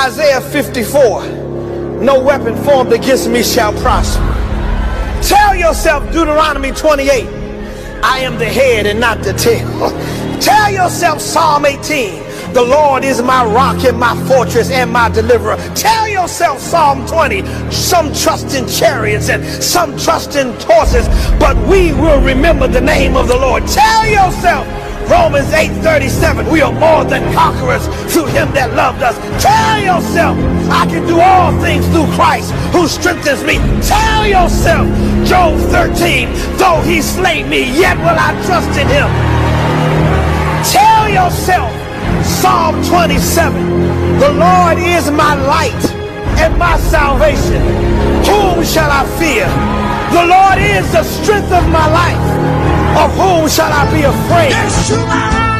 Isaiah 54, no weapon formed against me shall prosper. Tell yourself Deuteronomy 28, I am the head and not the tail. Tell yourself Psalm 18, the Lord is my rock and my fortress and my deliverer. Tell yourself Psalm 20, some trust in chariots and some trust in horses, but we will remember the name of the Lord. Tell yourself Romans 8:37, we are more than conquerors through him that loved us. Tell yourself, I can do all things through Christ who strengthens me. Tell yourself, Job 13, though he slay me, yet will I trust in him. Tell yourself, Psalm 27, the Lord is my light and my salvation. Whom shall I fear? The Lord is the strength of my life. Of whom shall I be afraid?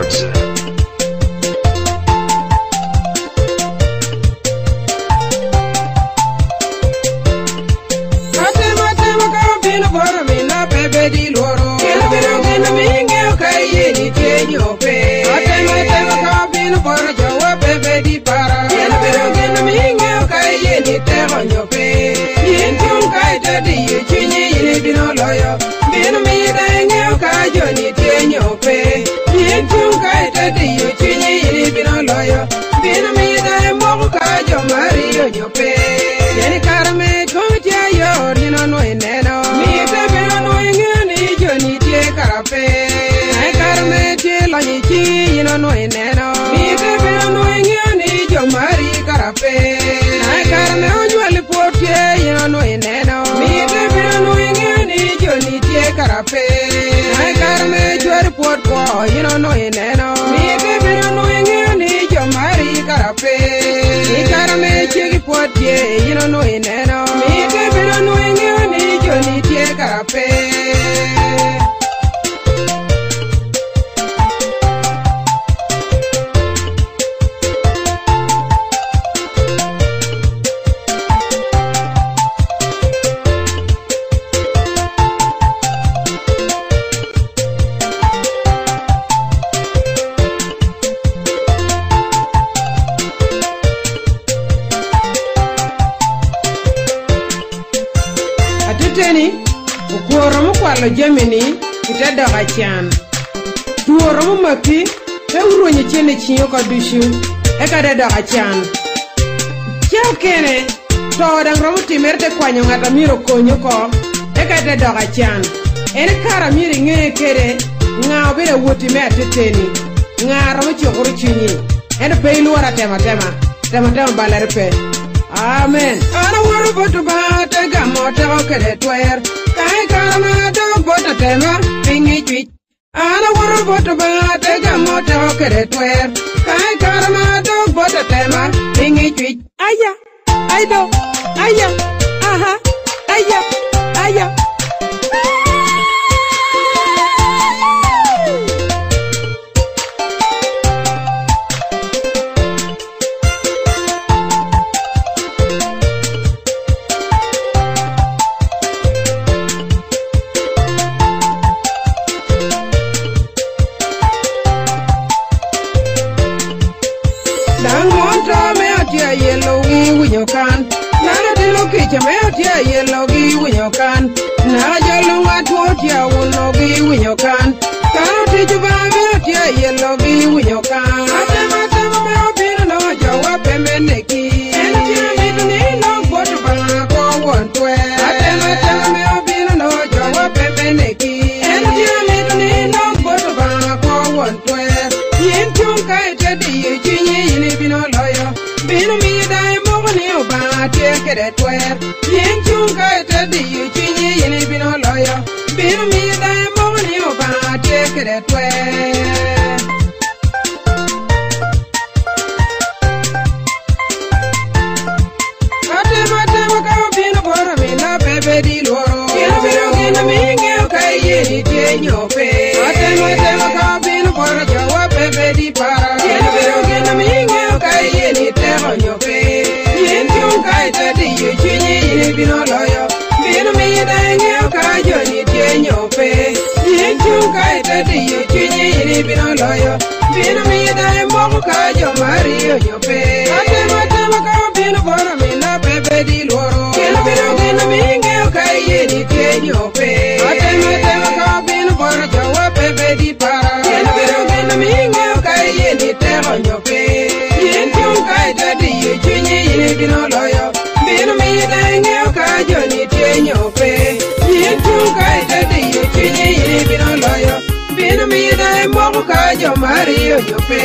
Records. You don't know it, no. Me, baby, don't know it, you're married, carafe. You gotta make you put, yeah, you don't know it, no. Me, baby, don't know it, you're need to carafe. Lo Gemini ita daga chan tuoro maki e uronye chene chinyo ka dushu e ka daga chan chao kene to dang romu timerte kwanyo ngata miro konyo ko e ka daga chan en kara miri nge kere ngao bere wuti me ateteni ngaro mu chokuru chinyi en peilu wara tema balare pe amen ana waru botu ba te gamote o kede twer kai karama do bota tema pingi twit ana waru botu ba te gamote o kede twer kai karama do bota tema pingi twit aya aido aya aha aya yellow gi winyo kan na jalo ngatu tia uno gi winyo kan karo tiju ba mi tia yellow gi winyo kan atema me obino no jawa pembe neki en tia mi ni no boto ba ko won twe atema me obino no jawa pembe neki en tia mi ni no boto ba ko won twe yen chung kai te di chinyi ni bino loyo bino mi dai mo ni oba tie kede twe yen chung kai te di chinyi ni bino loyo bino mi dai mo ni oba tie kede twe atema ka bino boro mi na bebe di loro yen bino gina mi nge kai yeni tie nyope atema ka bino boro jawa bebe di para yen bino gina mi nge kai yeni te nyope yen chung kai te di chinyi ni bino loyo bino mi dai nge kai yeni tie nyope yen chung kai te di chinyi ni bino loyo bino mi dai mo kai yo mari nyope atema ka bino boro mi na bebe di loro yen bino gina mi nge kai yeni tie nyope atema ka bino boro jawa bebe di para yen bino gina mi nge kai yeni te nyope yen chung kai te di chinyi ni bino loyo bino mi dai nge kai yeni tie nyope yen chung kai te di chinyi ni bino loyo bino mi dai mo kai yo mari nyope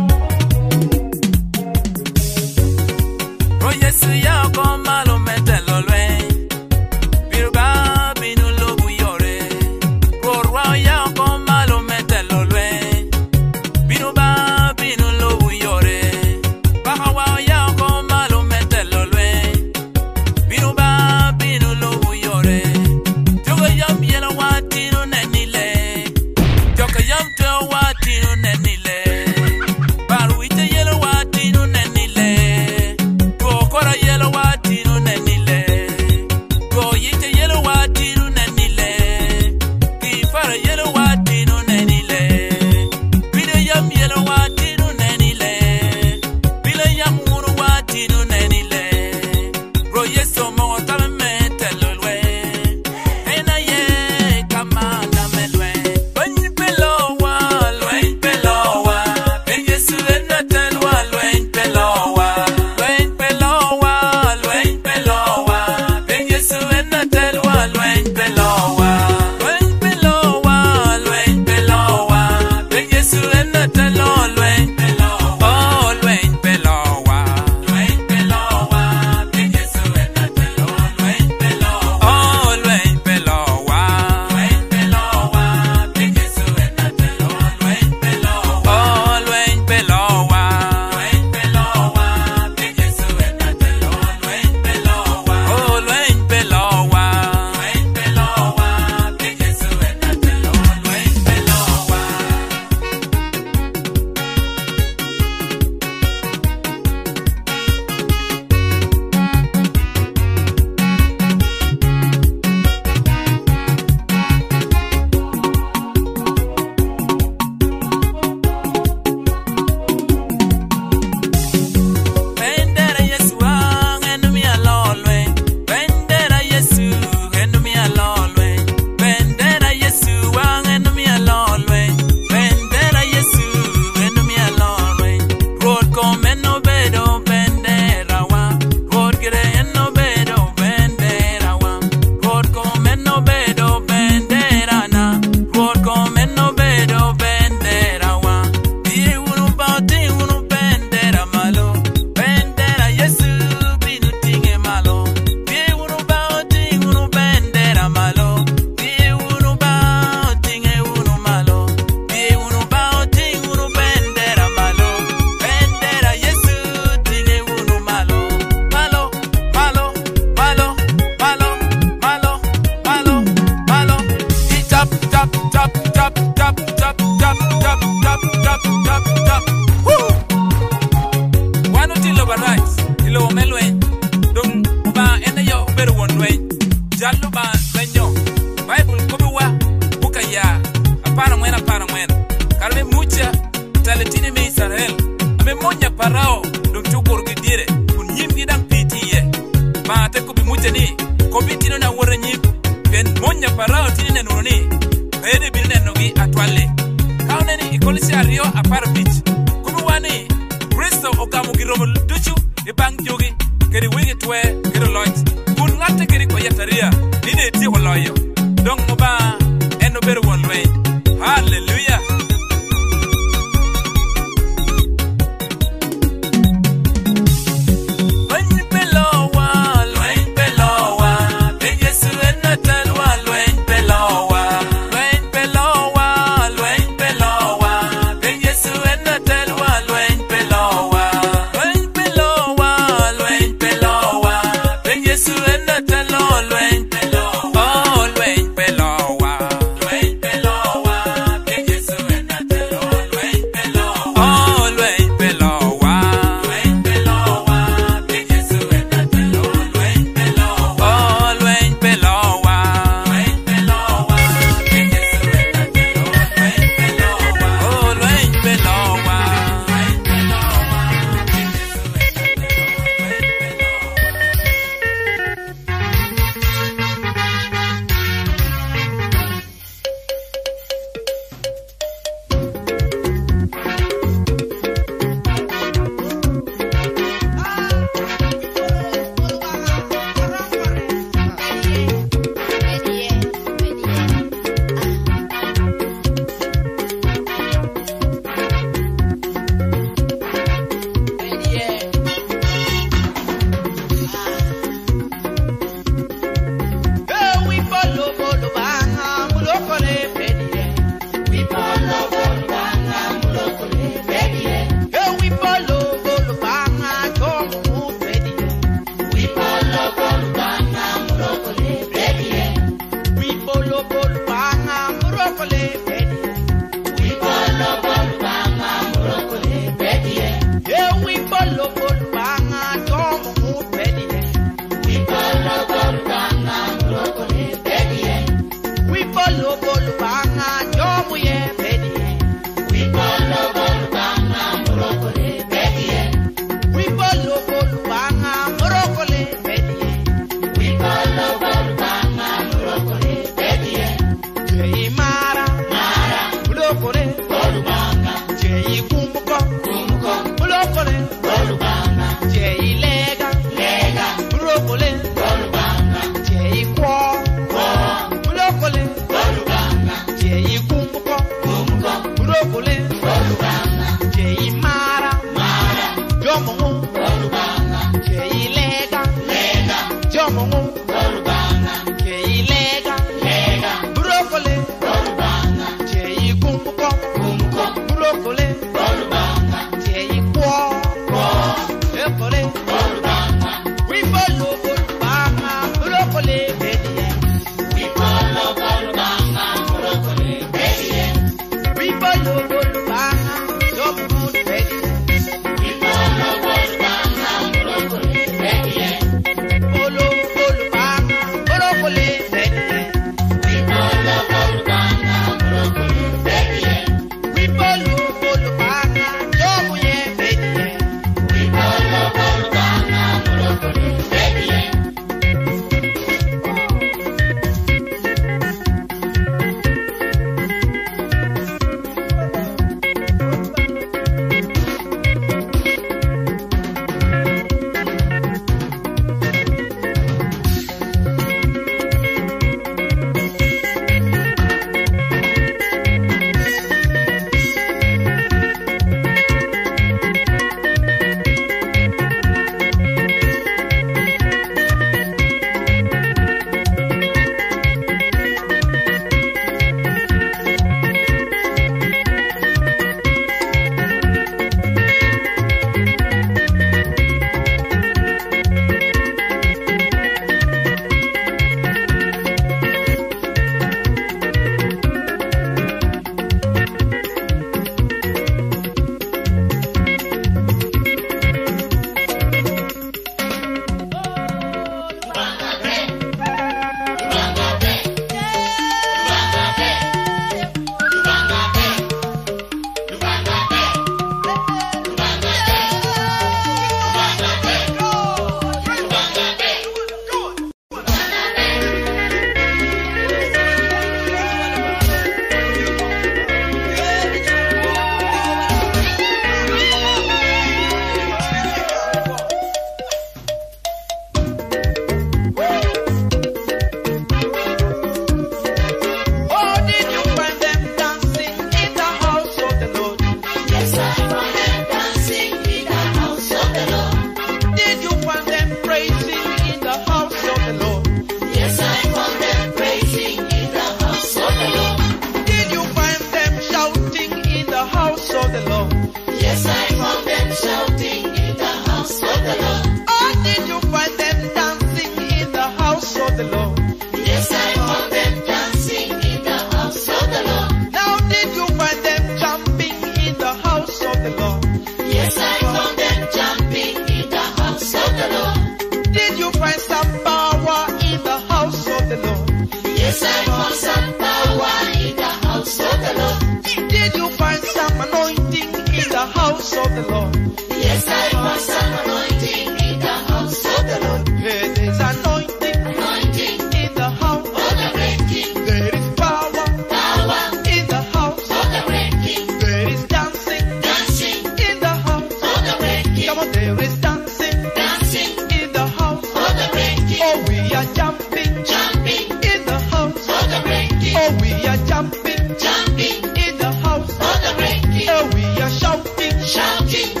Jumping in the house, oh we are shouting, shouting.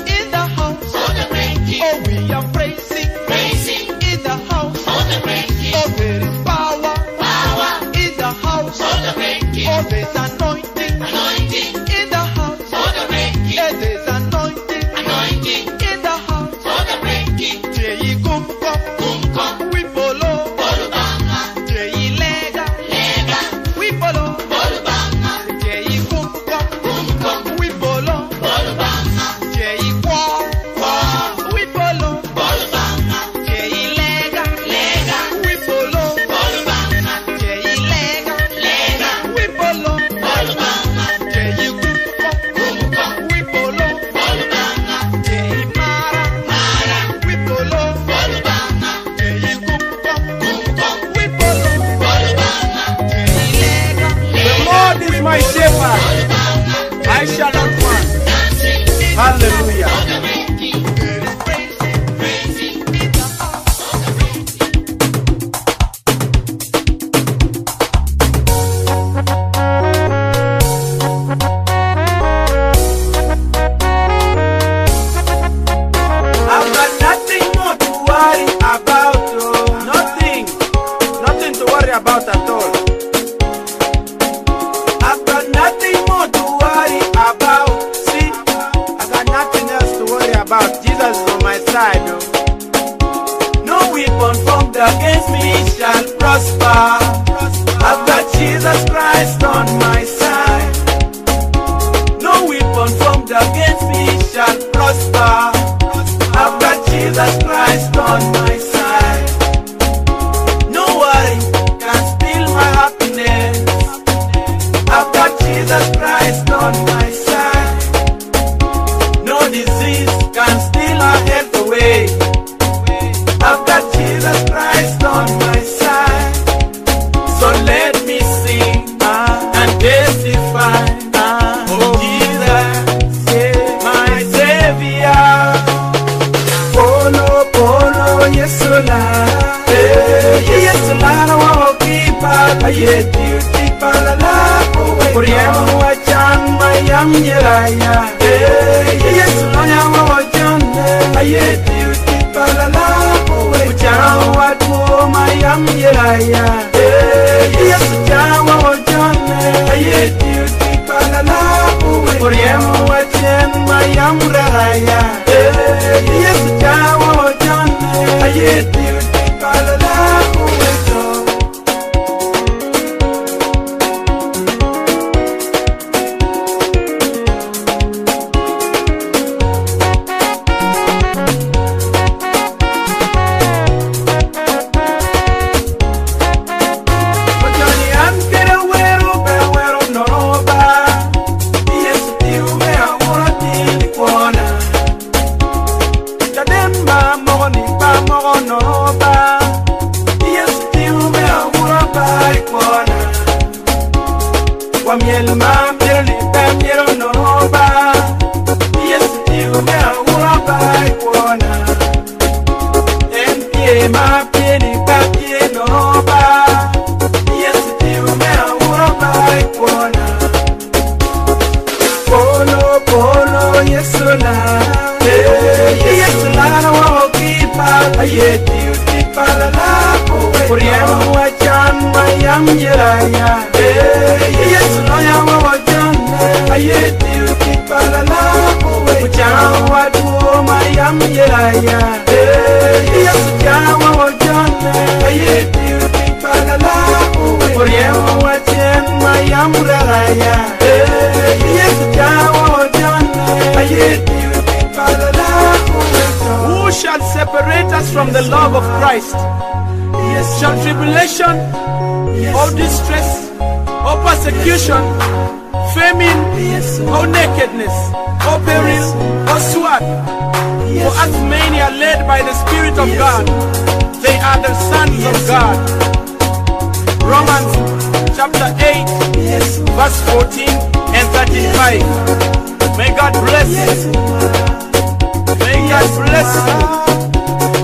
my side. No disease can steal our health away. I've got Jesus Christ on my side. So let me sing and testify of Jesus, my Savior. Polo, polo, yes, la. Yes, la, I won't keep up. I yet you keep on the lap. For you, I can, my young Yeraya. Yes, I won't John. I yet you keep on the lap. Which I want my young Yeraya. Yes, I won't John. I yet you keep on the lap. For you, I can, my young Yeraya. Yes, I won't John. I yet you keep on the lap. Who shall separate us from the love of Christ? Shall tribulation, or distress, or persecution, famine, or nakedness, or peril, or sword? For as many are led by the Spirit of God, they are the sons of God. Romans chapter 8, verse 14 and 35. May God bless you. May God bless you.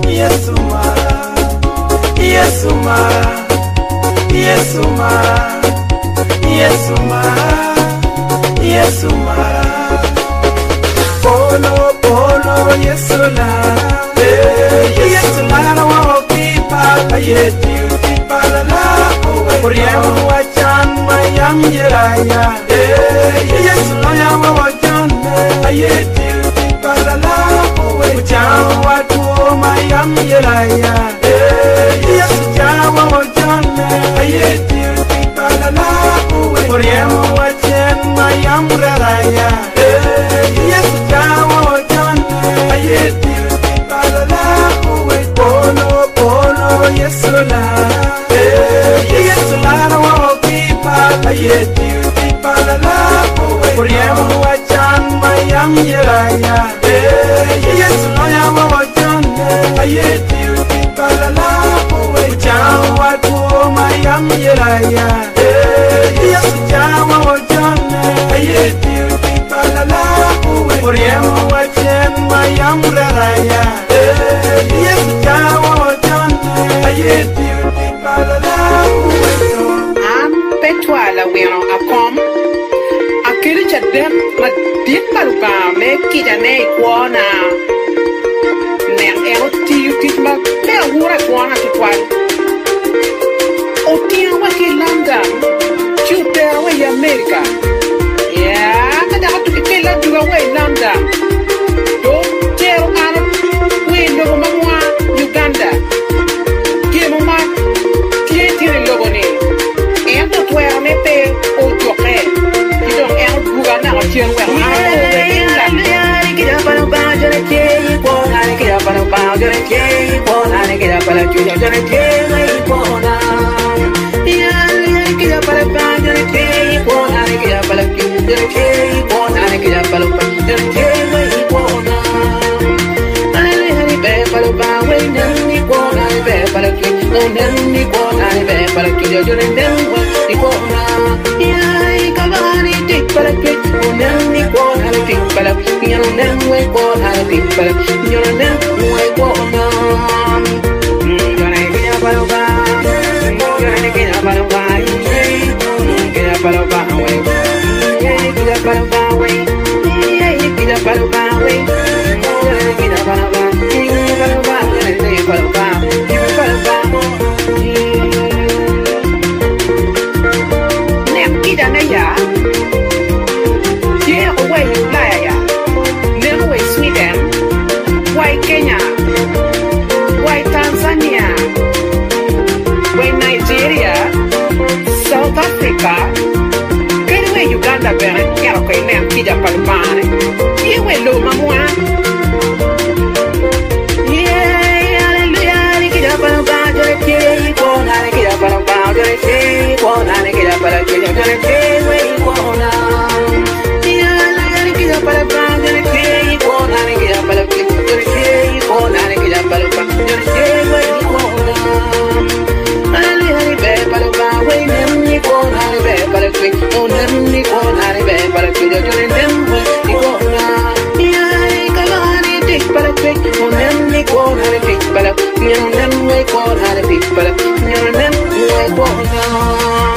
Yes, Yes, Yes, Yes, Yes, Polo, polo, yes, la. Yes, la, I won't keep up. I yet you keep on the lap. For you, I can, my young Yeraya. Yes, la, I won't John. I yet you keep on the lap. Which I do, my young Yeraya. Yes, I won't John. I yet you keep on the lap. For you, I can, my young Yeraya. Yes, I won't John. I yet you keep on the lap. Polo, polo, yes, la. Yes, la, I won't keep up. I yet you keep on the lap. For you, I can, my young Yeraya. Yes, I won't John. I yet you keep on the lap. Which I do, my young Yeraya. Yes, I won't John. I yet you keep on the lap. For you, I can, my young Yeraya. Yes, I won't John. I yet you keep on the lap. Petwala weno akom akiri chadem ma dit maluka me kijane kuona ne ero tit ma te wura kuona tutwal o tia wa ki London chutera wa America ya kada hatu kila duga wa London do tero ana we ndo mwa Uganda kimo ma tietire logone ento tuera mete o joke idong ero bugana o tien we on them ni kona ni be para que yo nem ni kona ai kabani tik para que on them ni kona ni tik para yo nem we kona ni tik para yo nem we kona yo nem que para ba yo nem que para ba que para ba we que para ba we que para ba we Kenya, why Tanzania, why Nigeria, South Africa, get away Uganda, Yaro, and Kida Palmane. You will look, Mamma. Yeah, hallelujah, get up on a boundary, won't I get up on a boundary, won't I get up on a boundary, won't I? Yeah, get up on a boundary, won't I get up on a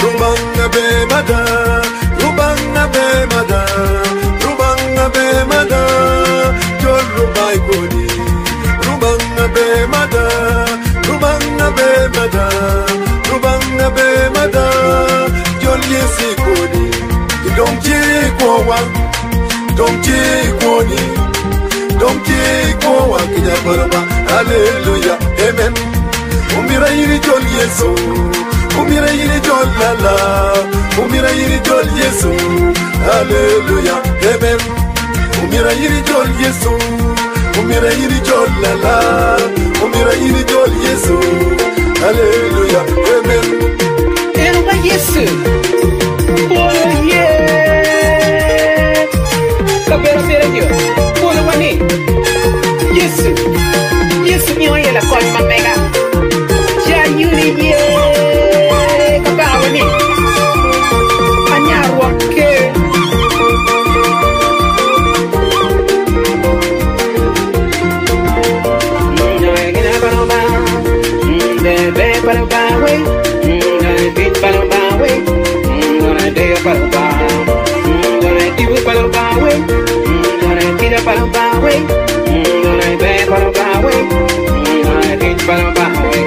Rubanga be mada, Rubanga be mada, Rubanga be mada, Jol Rubai Kodi. Rubanga be mada, Rubanga be mada, Rubanga be mada, Jol Yesi Kodi. Don't take one, don't take one, don't take one, Kija Baraba, hallelujah, amen. Umira yiri jol Yesu, umira yiri jol lala, umira yiri jol Yesu, hallelujah, amen. Umira yiri jol Yesu, umira yiri jol lala, umira yiri jol Yesu, hallelujah, amen. Erwa Yesu, oh yeah, kabera bera yo, bola wani, Yesu, Yesu ni oye la koi mamega. Yuli ye kabawani anyarwake ngina baroba be baroba we ngina bit baroba we ngina de baroba ngina tibu baroba we ngina kida baroba we ngina be baroba we ngina bit baroba we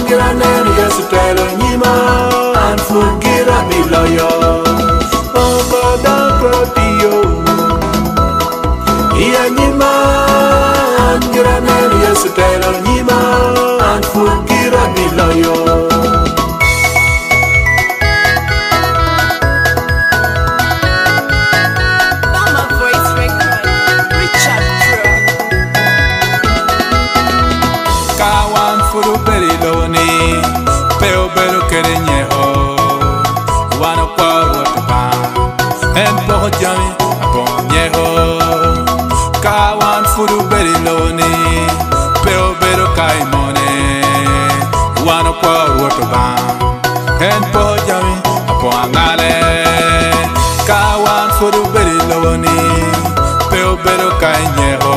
Angiranen yesutelo nyima anfugira biloyo okoda protio iya nyima Angiranen yesutelo nyima anfugira biloyo Pero quereñejo, guano cuadro tapa, en pojo llame a poñejo, cawan furu beriloni, pero caimone, guano cuadro tapa, en pojo llame a poangale, cawan furu beriloni, pero caimnejo,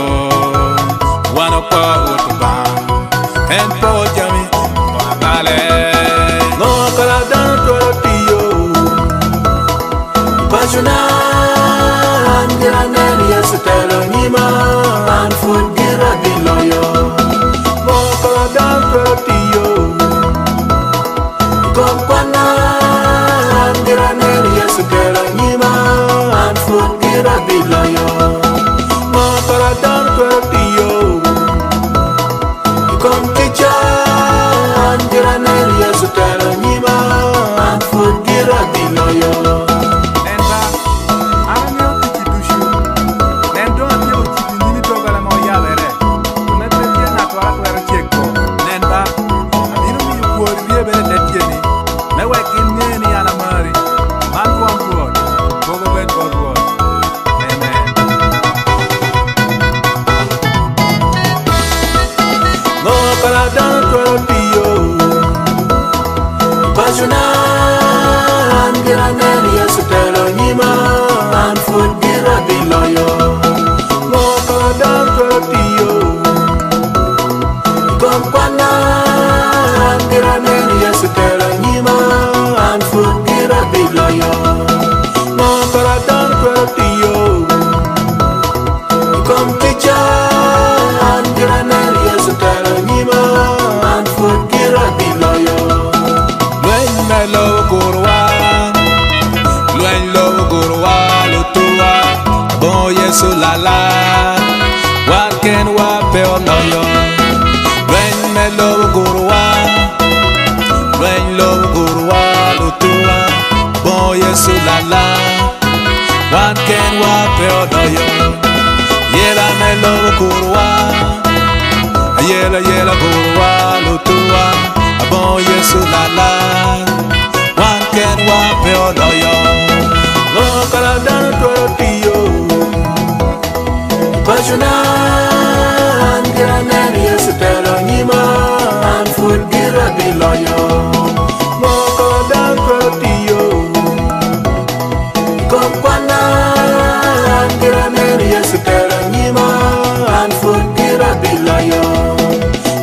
guano cuadro tapa, en pojo llame. No kala dan torotio Bajuna Angiranen yesutelo nyima anfugira biloyo No kala dan torotio Kompana Angiranen yesutelo nyima anfugira biloyo No kala dan torotio Komkicha Angiranen yesutelo nyima anfugira biloyo Nenba, arame o tiki dushu. Nendo ati o tiki nini togala mo yalere. Metre tie na to akwero cheko. Nenba, abiru mi kuori biye bele tetieni. Mewe kineni ana mari. Man from God. Bogo ben God word. Amen. No kala dan torotio Bajuna Angiranen yesutelo nyima anfugira biloyo No kala dan torotio Kompana Angiranen yesutelo nyima anfugira biloyo No kala dan torotio Komkicha Angiranen yesutelo nyima anfugira biloyo Luen lo gurwa lutua bon yesu lala waken wa peoloyo luen lo gurwa lutua bon yesu lala waken wa peoloyo yela melo gurwa yela gurwa lutua bon yesu lala waken wa peoloyo No kala dan torotio Bajuna Angiranen yesutelo nyima anfugira biloyo No kala dan torotio Kompana Angiranen yesutelo nyima anfugira biloyo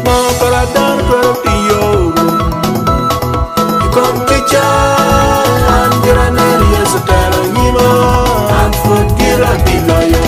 No kala dan torotio Komkicha Angiranen yesutelo nyima anfugira biloyo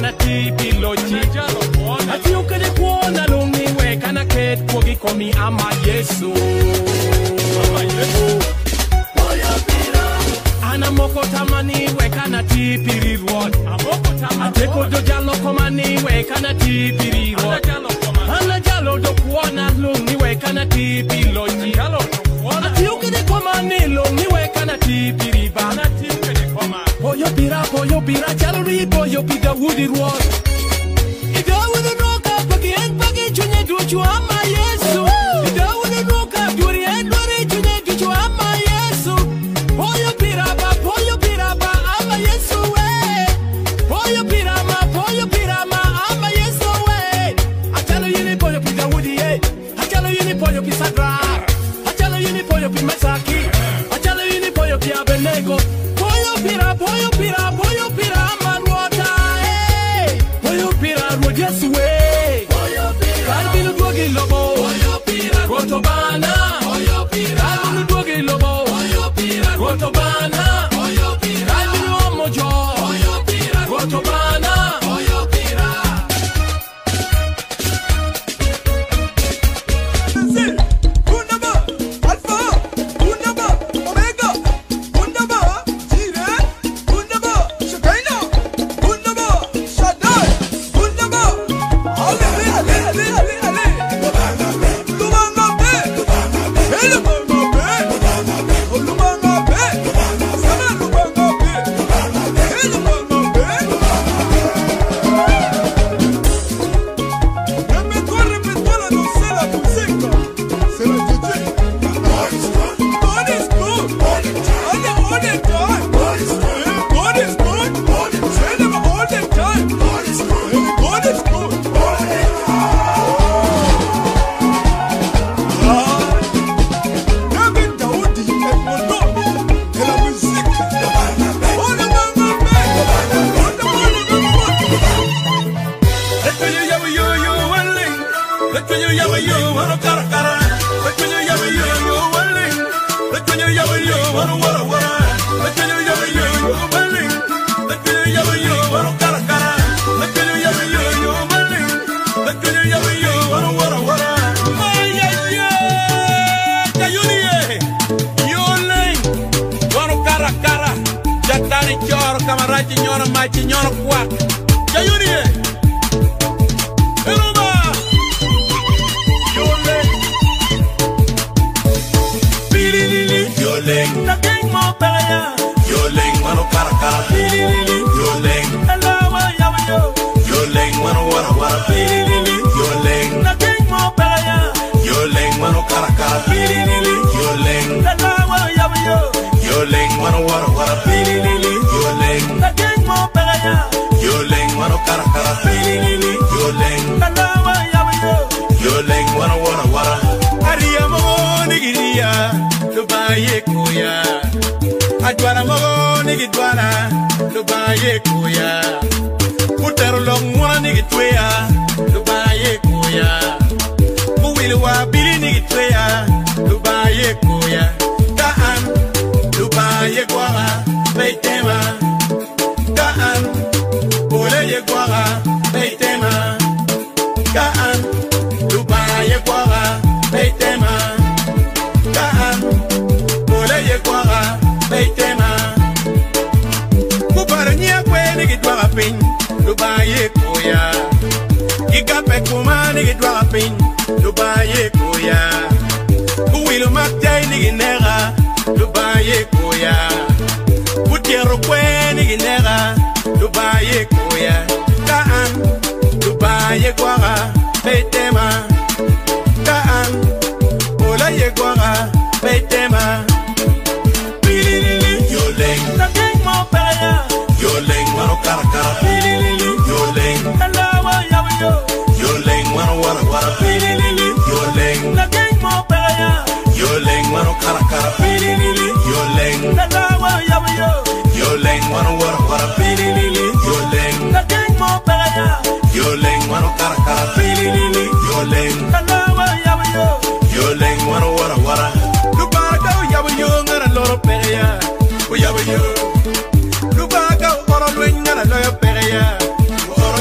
kana tipi lochi ati ukade kuona lungi we kana ket kogi komi ama Yesu ana moko tamani we kana tipi reward ateko do jalo komani we kana tipi reward ana jalo do kuona lungi we kana tipi lochi ati ukade komani lungi we kana tipi riba Boyo bira, jalori, boyo bida woody road. Ida with a rock up again, baggage when you do you ama Yesu. Ida with a rock up, duri and duri, you do you ama Yesu. Boyo bira, ama Yesu way. Boyo bira, ama Yesu way. I tell you, you boyo bida woody, eh? I tell you, boyo bisadra. I tell you, boyo bimasaki. I tell you, boyo biabenego. Boyo pira, man water, hey. Boyo pira, Rojas way. Boyo pira, Albino Dwogi Lobo. Boyo pira, Rotobana. Boyo pira, Albino Dwogi Lobo. Boyo pira, Rotobana. Boyo pira, Albino Mojo. Boyo pira, Rotobana. Boyo pira.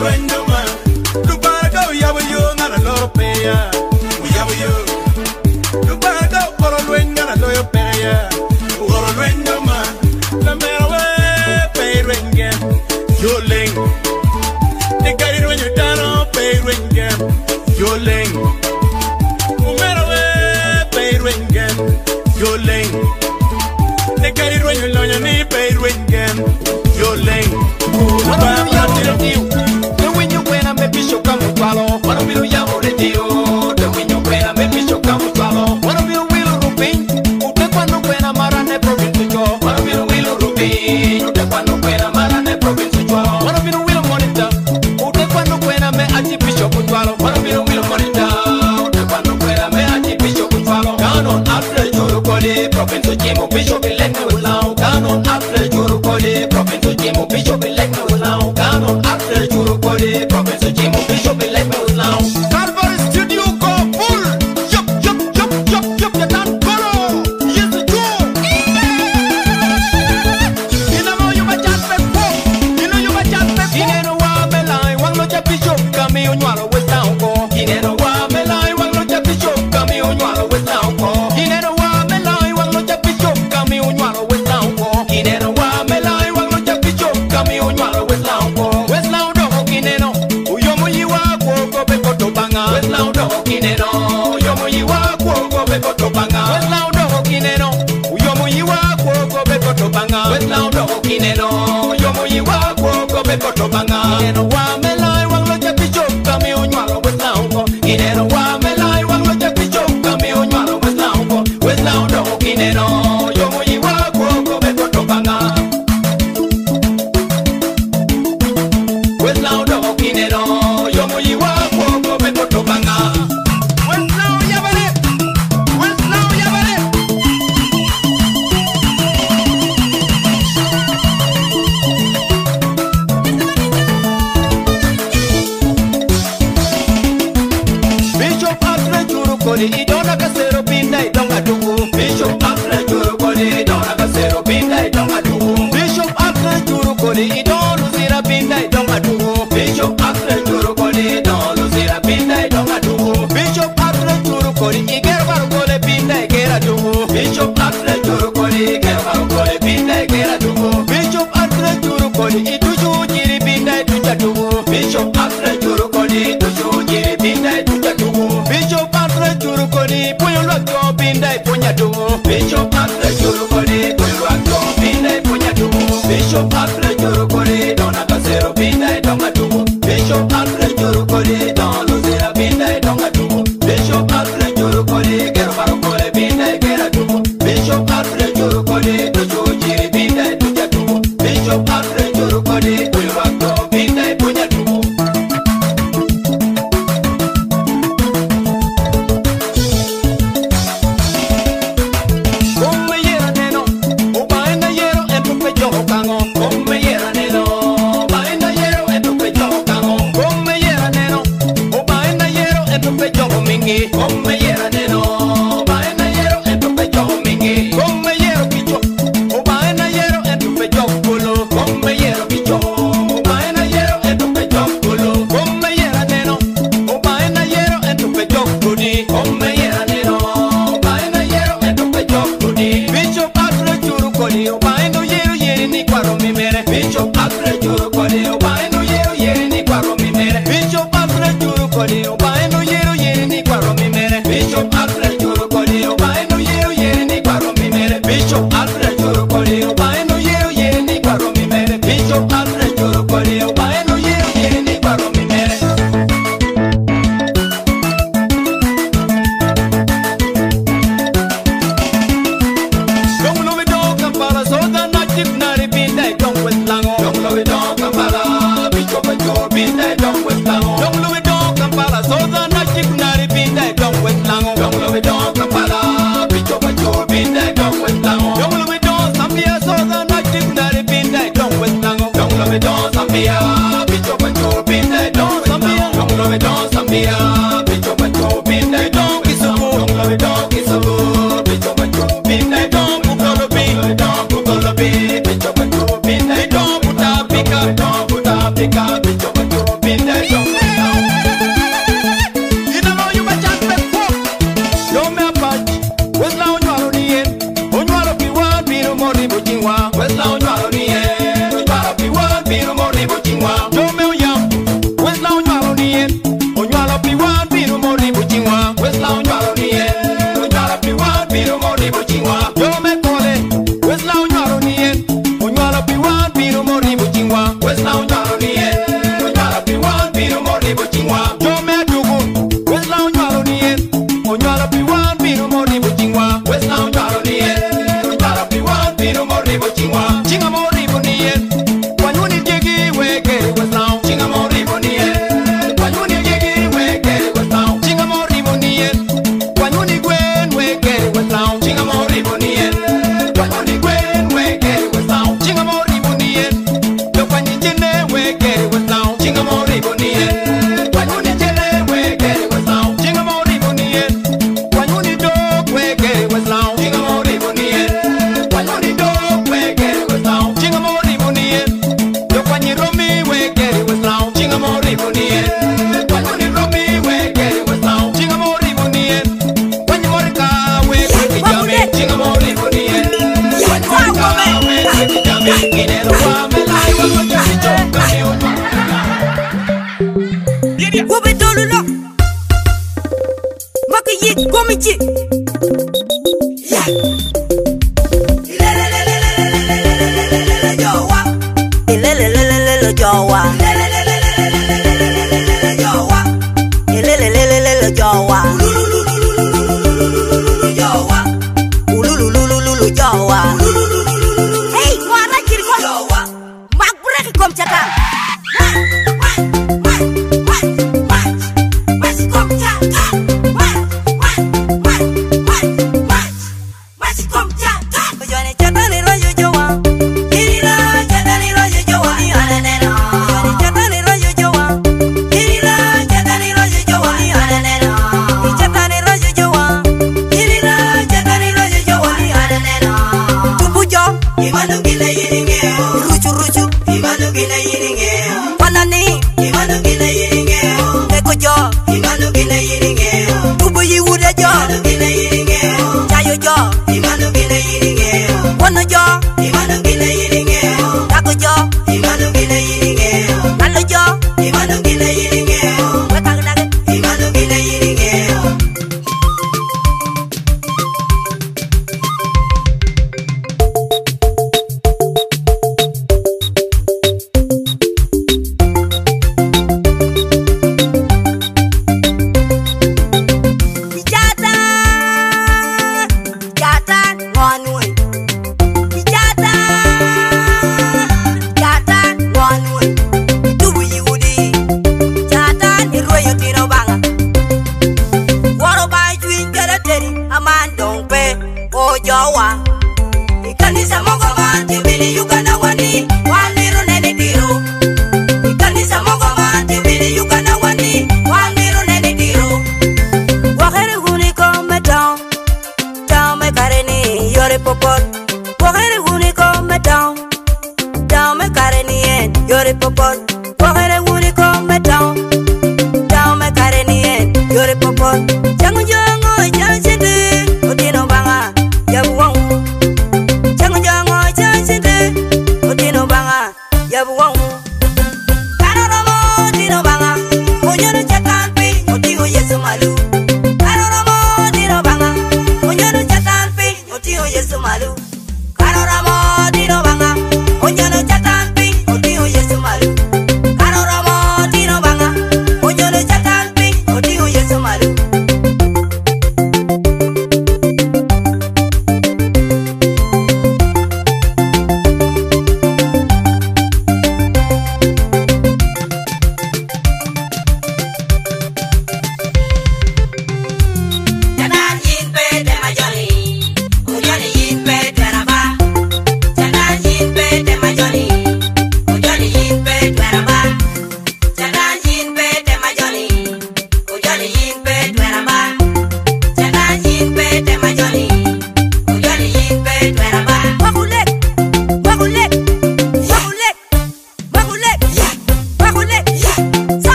Lwendoma, Lubago, Yabayo, not a lot of payer. We have you. Lubago, for a Lwenda, a lawyer payer. Or a Lwendoma, the Merawe, pay ringen. Your ling. They got it when you're done, pay ringen. Your ling. Merawe, pay ringen. Your ling. They got it when you're on your knee, pay ringen. Your ling. What am I telling you? The win you when I make me show come to follow. What am you young already? The win you when I make me show come to follow. What am you will rupin? Ute quando when I'm around the province to go. What am you will rupin? Ute quando when I'm around the province to go. What am you will monitor? Ute quando when I'm at the bishop to follow. What am you will monitor? Ute quando when I'm at the bishop to follow. Down on after you call it province to Jimo Bishop elect with now. Down on after you call it province to Jimo Bishop elect with now. Down on after you call it province to Jimo Bishop elect with now. Calvary Studio go full. Yup, yup, yup, yup, yup, you done follow. Yes, the Joe. You know you might just be poor. You know you might just be poor. You know what me lie, one look at Bishop, come me on your with now go. You know what me lie, one look at Bishop, come me on your with now go. You know what me lie, one look at Bishop, come me on your with now go. You know what me lie, one look at Bishop, come me on your with now go. With now do kineno, uyomo yiwa go be koto banga. With now do kineno, uyomo yiwa go be koto banga. With now do kineno, uyomo yiwa go be koto banga. With now do kineno, uyomo yiwa go be koto banga. Kineno wa me lie, one look at Bishop, come me on your with now go. Kineno wa me lie, one look at Bishop, come me on your with now go. With now do kineno, uyomo yiwa go be koto banga. With now do kineno, uyomo yiwa go be koto banga. With now yabale, with now yabale. Bishop Afre Juru Kodi, idona kasero pinda idonga tugu. Bishop Afre Juru Kodi, idona kasero pinda idonga tugu. Bishop Afre Juru Kodi, idona zira pinda idonga tugu. Bishop Afre Juru Kodi, idona zira pinda idonga tugu. Bishop Afre Juru Kodi, igero baru kole pinda igera tugu. Bishop Afre Juru Kodi, igero baru kole pinda igera tugu. Bishop Afre Juru Kodi, ituju jiri pinda ituja tugu. Bishop Afre Juru Kodi, ituju jiri pinda ituja tugu. Bishop Afre Juru Kodi, puyo lwako pinda iponya tugu. Bishop Afre Juru Kodi, puyo lwako pinda iponya tugu. Bishop Afre Juru Kodi, dona kasero pinda itonga tugu. Bishop Afre Juru Kodi, dona luzira pinda itonga tugu. Bishop Afre Juru Kodi, gero baro kole pinda igera tugu. Bishop Afre Juru Kodi, tuju jiri pinda ituja tugu. Bishop Afre Juru Kodi, puyo lwako pinda iponya tugu. Come yera neno, obaenda yero entupe joho kango. Come yera neno, obaenda yero entupe joho kango. Come yera neno, obaenda yero entupe joho mingi. Come yera neno, obaenda yero entupe joho mingi. Come yero bicho, obaenda yero entupe joho kulo. Come yero bicho, obaenda yero entupe joho kulo. Come yera neno, obaenda yero entupe joho kudi. Come yera neno, obaenda yero entupe joho kudi. Bishop Afre Juru Kodi, obaendo yero yeri ni kwaro mimere. Bishop Afre Juru Kodi, obaendo yero yeri ni kwaro mimere. Bishop Afre Juru Kodi, obaendo yero yeri ni kwaro mimere. Bishop Afre Juru Kodi, obaendo yero yeri ni kwaro mimere. Bishop Afre Juru Kodi, obaendo yero yeri ni kwaro mimere. Bishop Afre Juru Kodi, obaendo yero yeri ni kwaro mimere. Don't love it, don't come for us, so the night if not if in that don't with lango. Don't love it, don't come for us, Bishop and your bin that don't with lango. Don't love it, don't come for us, so the night if not if in that don't with lango. Don't love it, don't come for us, Bishop and your bin that don't with lango. Don't love it, don't Zambia, so the night if not if in that don't with lango. Don't love it, don't Zambia, Bishop and your bin that don't Zambia. Don't love it, don't Zambia, Bishop and your bin that don't Kisumu. Don't love it, don't Kisumu, Bishop and your bin that don't Bukolo bin, don't Bukolo bin, Bishop and your bin that don't Buta Pika, Bishop and your bin West now nyalo nie Onyalo pi wan pino moribo chingwa Jome tugun West now nyalo nie Onyalo pi wan pino moribo chingwa West now nyalo nie Onyalo pi wan pino moribo chingwa Chinga moribo nie Wanyuni jegi weke West now Chinga moribo nie Wanyuni jegi weke West now Chinga moribo nie Wanyuni gwen weke West now Chinga moribo nie Wanyuni gwen weke West now Chinga moribo nie Wanyuni jene weke West now Chinga moribo nie Wanyuni jene weke West now Chinga moribo nie Wanyuni dog weke West now Chinga moribo nie Wanyuni dog weke West now Chinga moribo nie Wanyuni romi weke West now Chinga moribo nie Wanyuni romi weke West now Chinga moribo nie Wanyuni morika weke kijame Chinga moribo nie Wanyuni morika weke kijame Inero wa melai wa mojani chonga ni onwa Gobe dolulo Maka yik gomichi Ilelelelelele jowa Ilelelelelele jowa Ulululululu jowa Hey, wara kiriko jowa Mak bureki kom chatan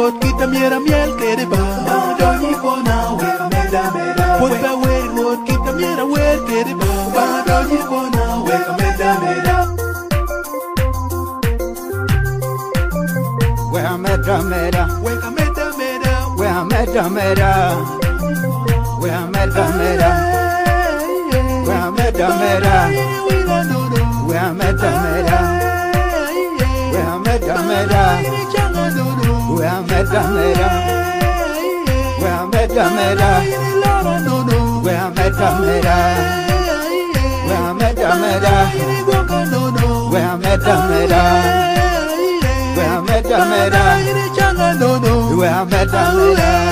ruot kita miera miel kede ba donyi kona weka meda meda Puta we ruot kita miera wer kede ba donyi kona weka meda meda Weka meda meda Weka meda meda Weka meda meda Weka meda meda Weka meda meda Weka meda meda Weka meda meda Wea meda meda Wea meda meda Wea meda meda Wea meda meda Wea meda meda Wea meda meda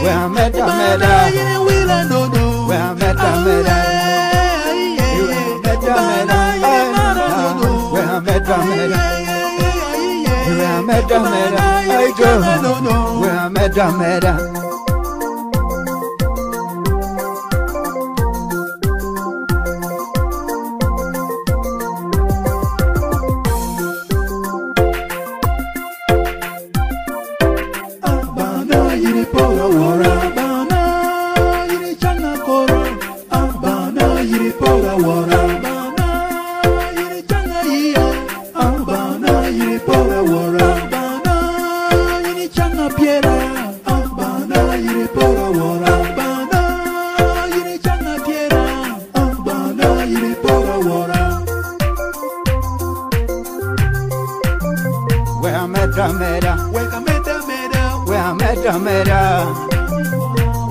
Wea meda meda Wea meda meda Wea meda meda Wea meda meda Wea meda meda, I go. Wea meda meda. Abana yiri pora wara, abana yiri changa kora, abana yiri pora wara, abana yiri changa iya, abana yiri pora wara. Piera, abana yiri pora wara, abana yiri changa piera, abana yiri pora wara. Wea meda meda, Weka meda meda, wea meda meda,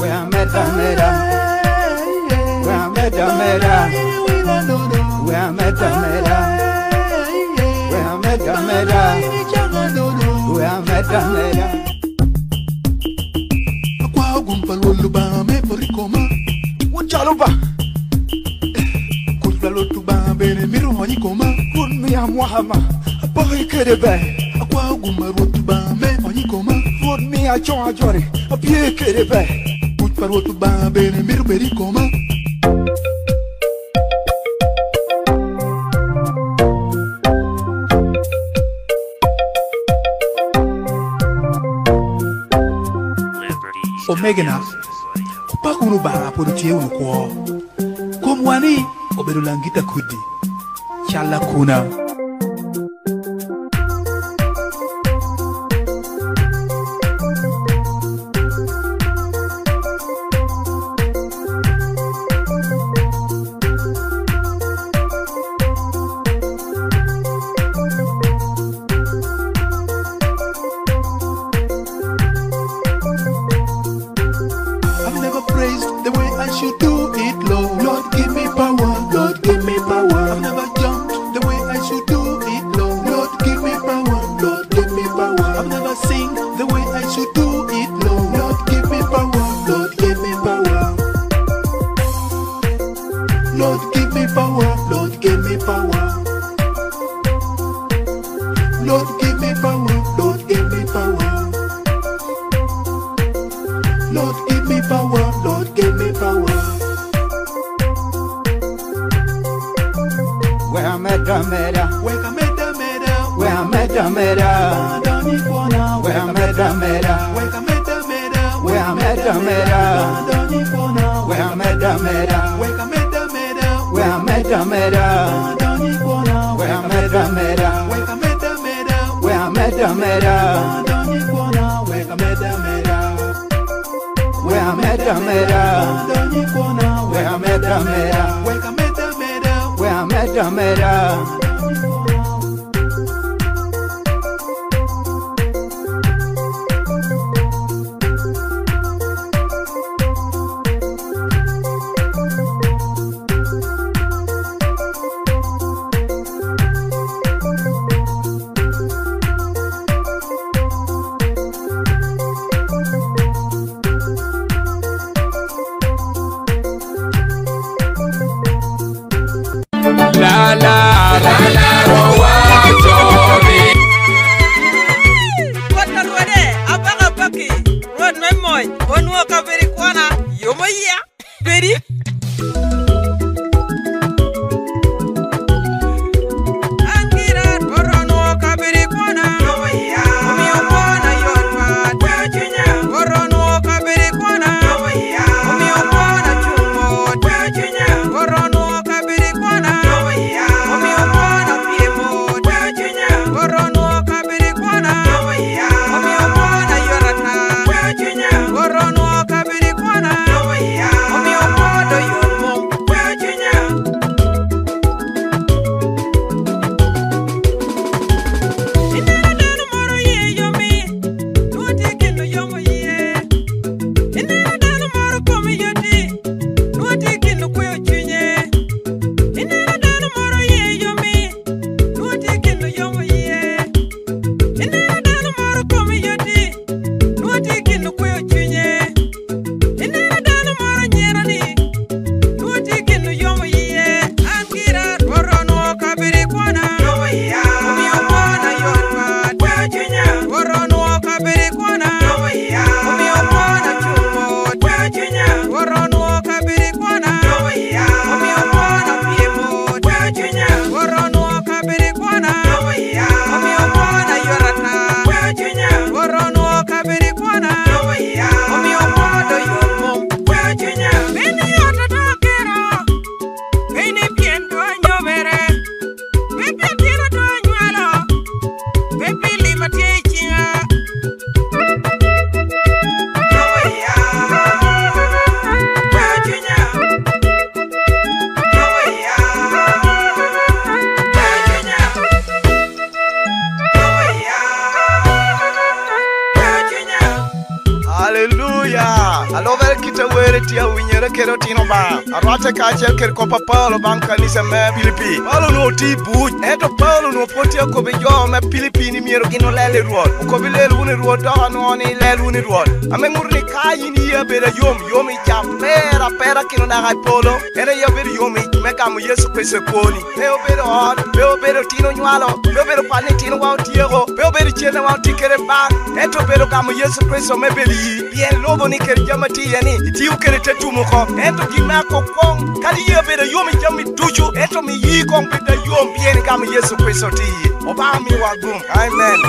wea meda meda, wea meda meda, wea meda meda, wea meda meda, wea meda meda. Luba me poricoma un chaluba Kut luba bene miru mani koma Kun mi amwahama Apohi kerebe Akwa gumba luba me mani koma Kun mi achon ajori Apie kerebe Kut luba bene miru beri koma Omegena Pakuru ba porutie unukwo Komwani obedulangita kudi Chala kuna the way I should do it, Lord. Lord, give me power. Lord, give me power. I've never jumped the way I should do it, Lord. Lord, give me power. Lord, give me power. I've never sing the way I should do it, Lord. Lord, give me power. Lord, give me power. Lord, give me power. Lord, give me power. Lord, give me power. Lord, give me power. Lord, give me power. Lord, give me power. Wea meda meda, Weka meda meda, wea meda meda, Dani kona. wea meda meda, Weka meda meda, wea meda meda, Dani kona. wea meda meda, Weka meda meda, wea meda meda, Dani kona. wea meda meda, Weka meda meda, wea meda meda, Dani kona. Weka meda meda, wea meda meda, Dani kona. wea meda meda, Weka meda meda, wea meda meda. La la la Arwate were tia winyere kero tino ba. Arwate kache ker kopa Paulo banka ni se me Filipi. Paulo no ti buj. Eto Paulo no potia ko be jo me Filipi ni miero gino lele ruot. Ko be lele wune ruot da no ni lele wune ruot. Ame ngurni kayi ni ye bere yomi ja pera kino da ga Paulo. Ere ye bere yomi me kam Yesu Kristo koni. Be bere on, be bere tino nywalo, be bere pani tino wa tiego, be bere chene wa tikere ba. Eto bere kam Yesu Kristo me beli. Bien lobo ni ker jamati yani. Ti u kere tetumo ko. Eto gima ko kong kali ye bere yomi jami tuju. Eto mi yi kong bere yom bien kam Yesu Kristo ti. Oba mi wa gum. Amen.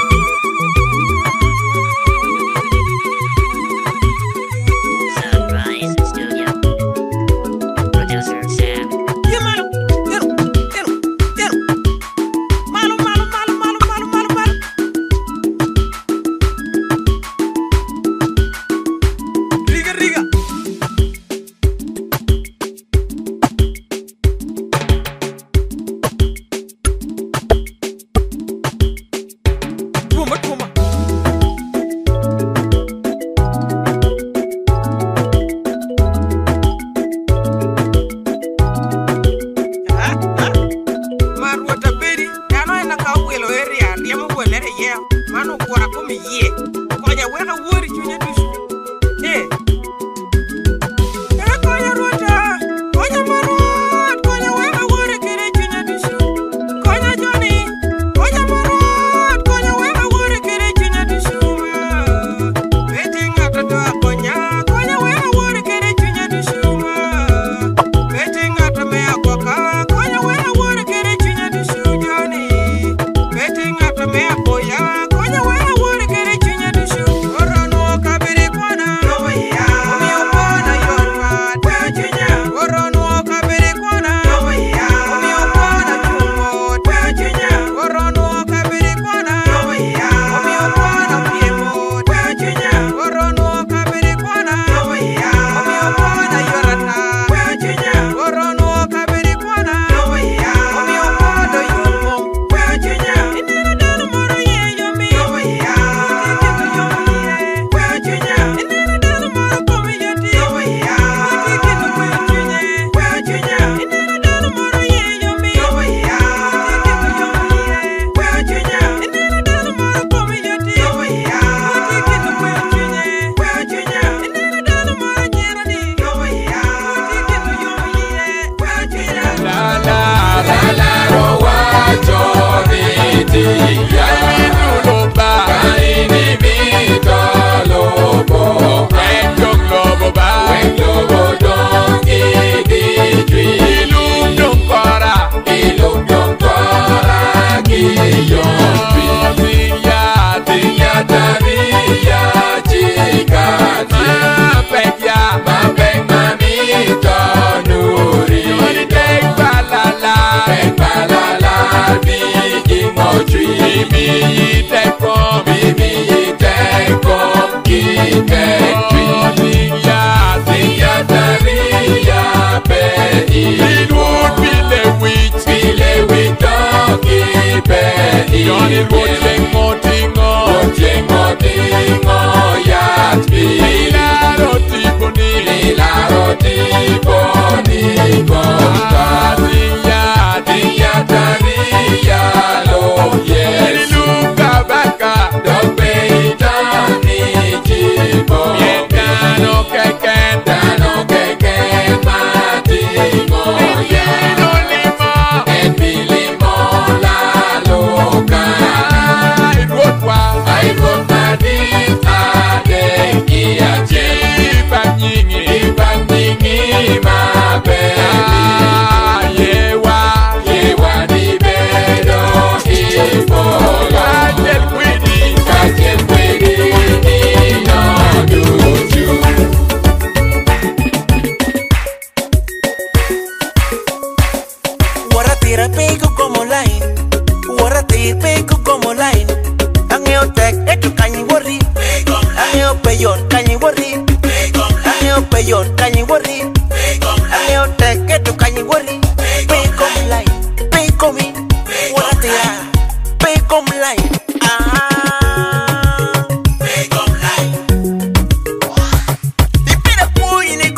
Boy in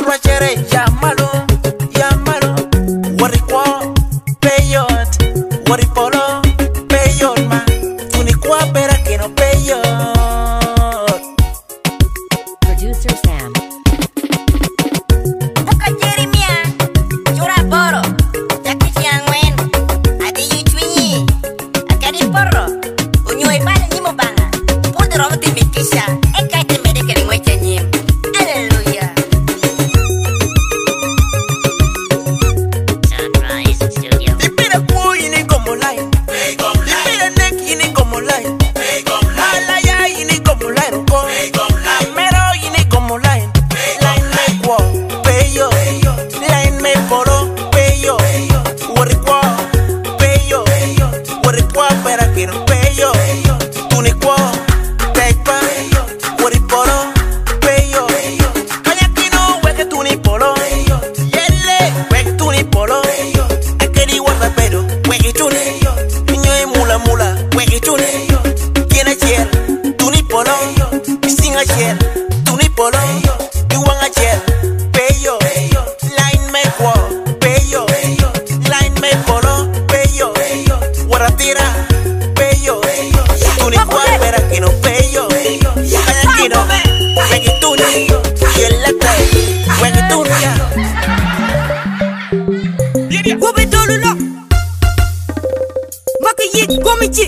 machere ya malo warikwa peyot waripolo peyot ma tunikwa pera que no peyot. Producer Sam. Oka Jeremia, Jura Boro, Jaki Chiangwen, Adi Yuchwinyi, Akadi Porro, Unyoi Bada Nimo Banga, Put the Robert Mikisha, Ekate Medicare Mwechanyim. Hallelujah. Sunrise Studio. Dipira kuo ini como line, dipira neck ini como line, alaya ini como line ko, amero ini como line, line me kuo peyo, line me poro peyo, warikwa peyo, warikwa pera que no peyo, tunikwa tekpa, wariporo peyo, kayakino weke tunipolo, yele weke tunipolo. Akeri wata pero weke tuni, nyoy mula weke tuni, kiena chiel tunipolo, singa chiel tunipolo, iwanga chiel peyo, line me kwa peyo, line me polo peyo, waratira peyo, tunikwa pera que no peyo, kayakino weke tuni, yelata weke tuni. Gobe Dolulo, Makayi Gomichi.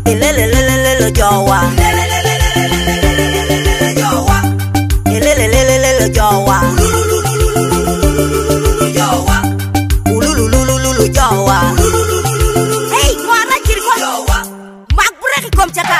Ilelelelelele Jawa. Ilelelelelele Jawa. Ulululululu Jawa. Hey, Mwana Kiriko. Makbureki Komchaka.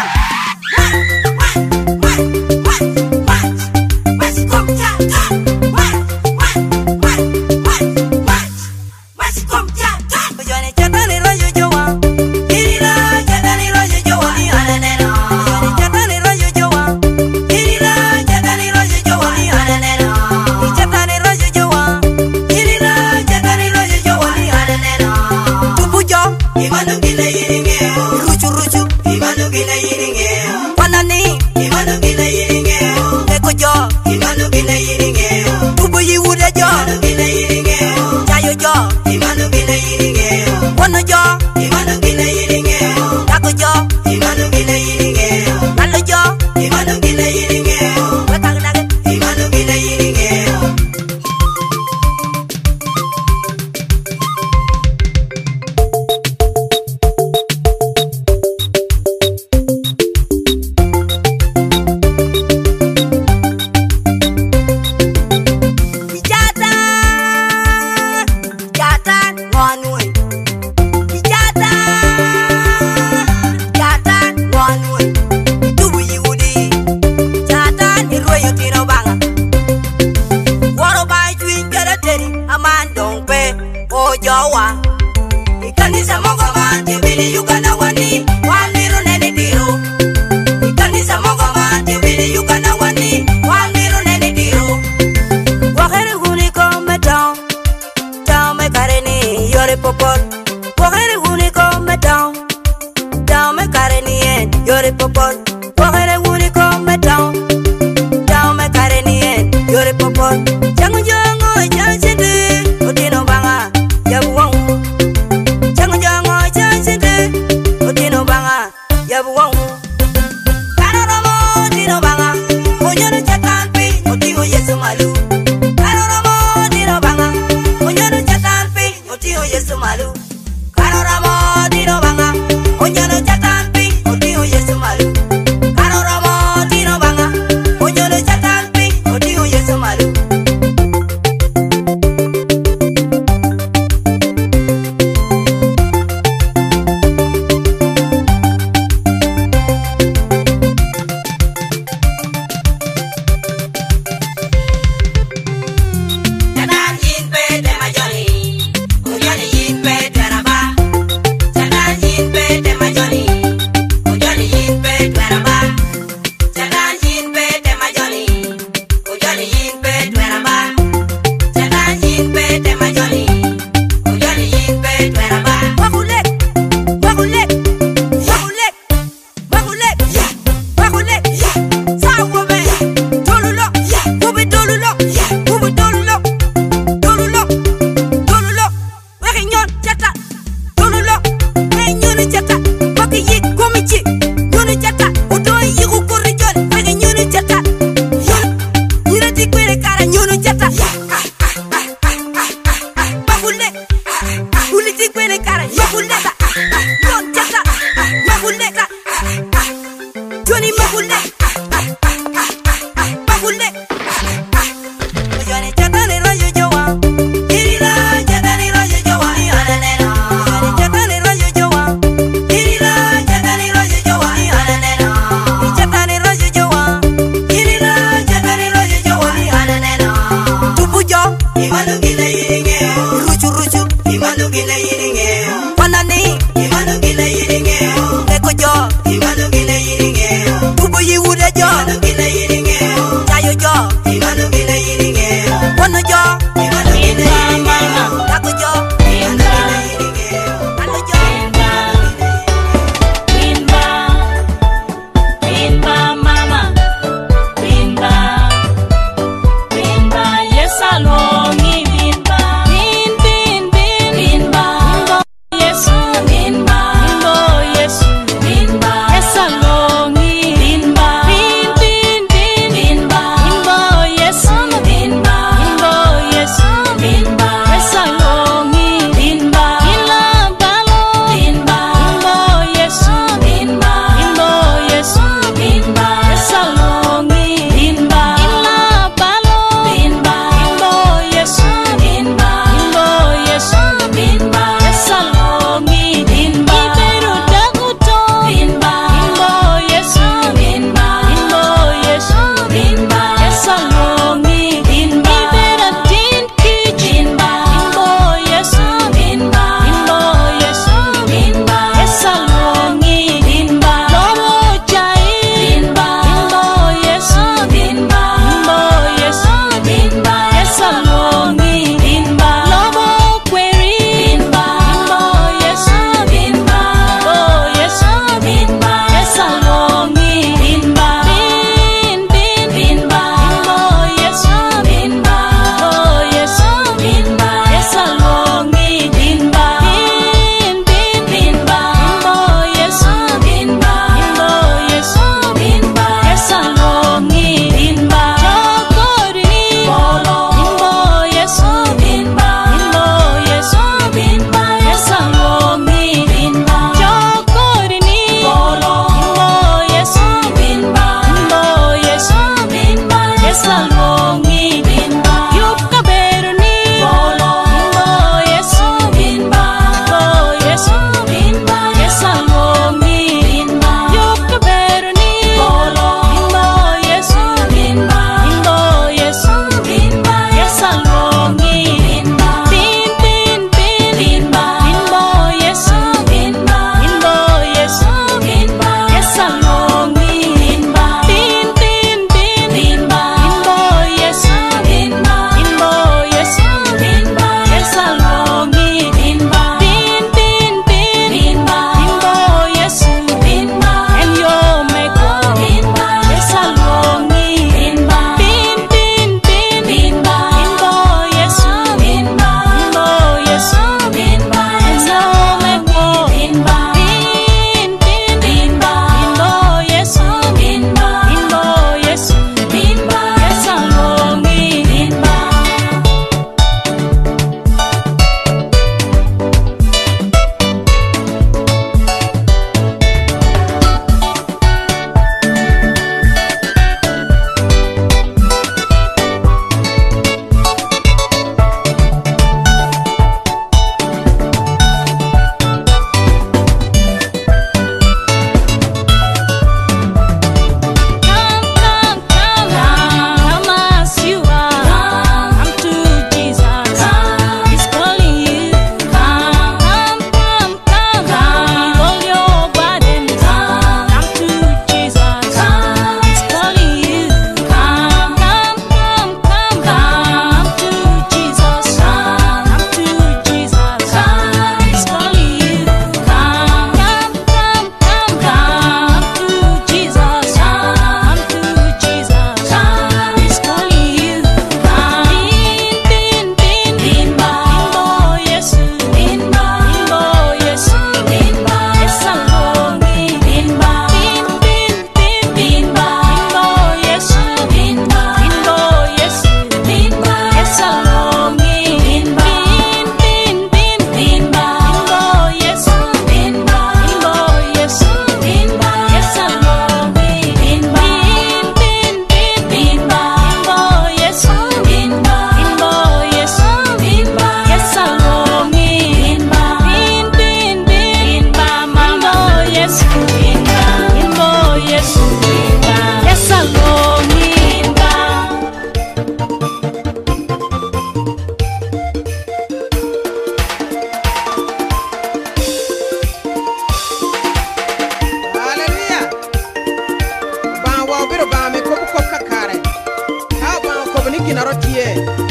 Malu.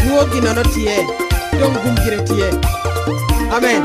Nuo gino no tie. Dong gum gire tie. Amen.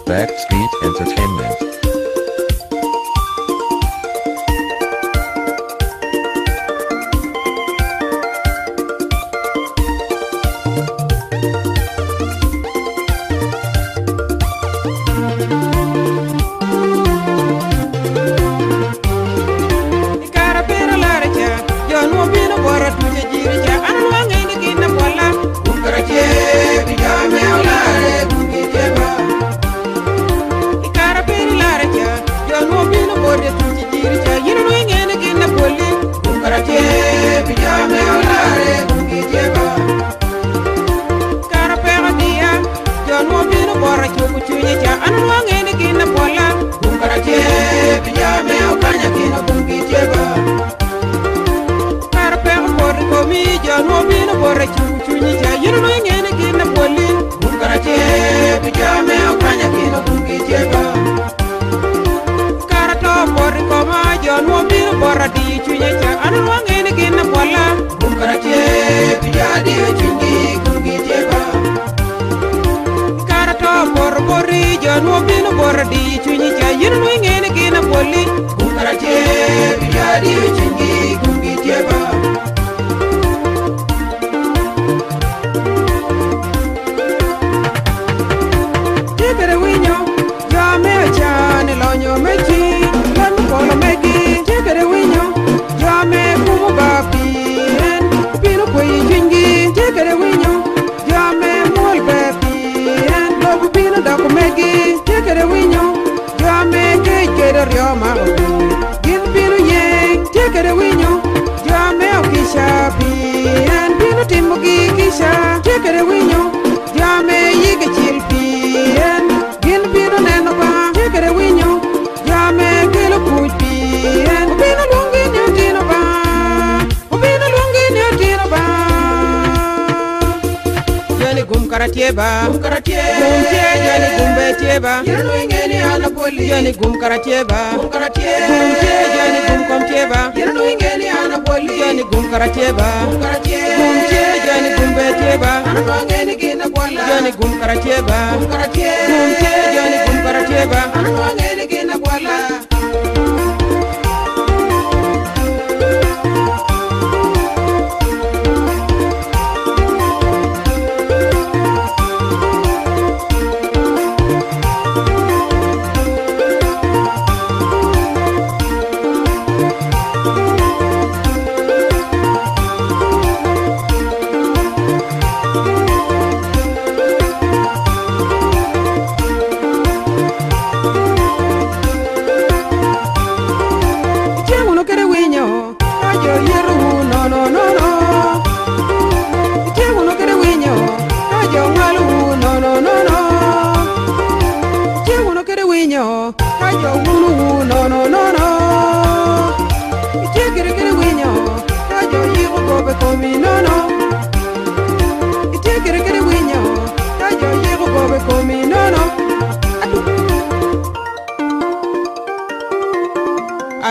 Backstreet Entertainment.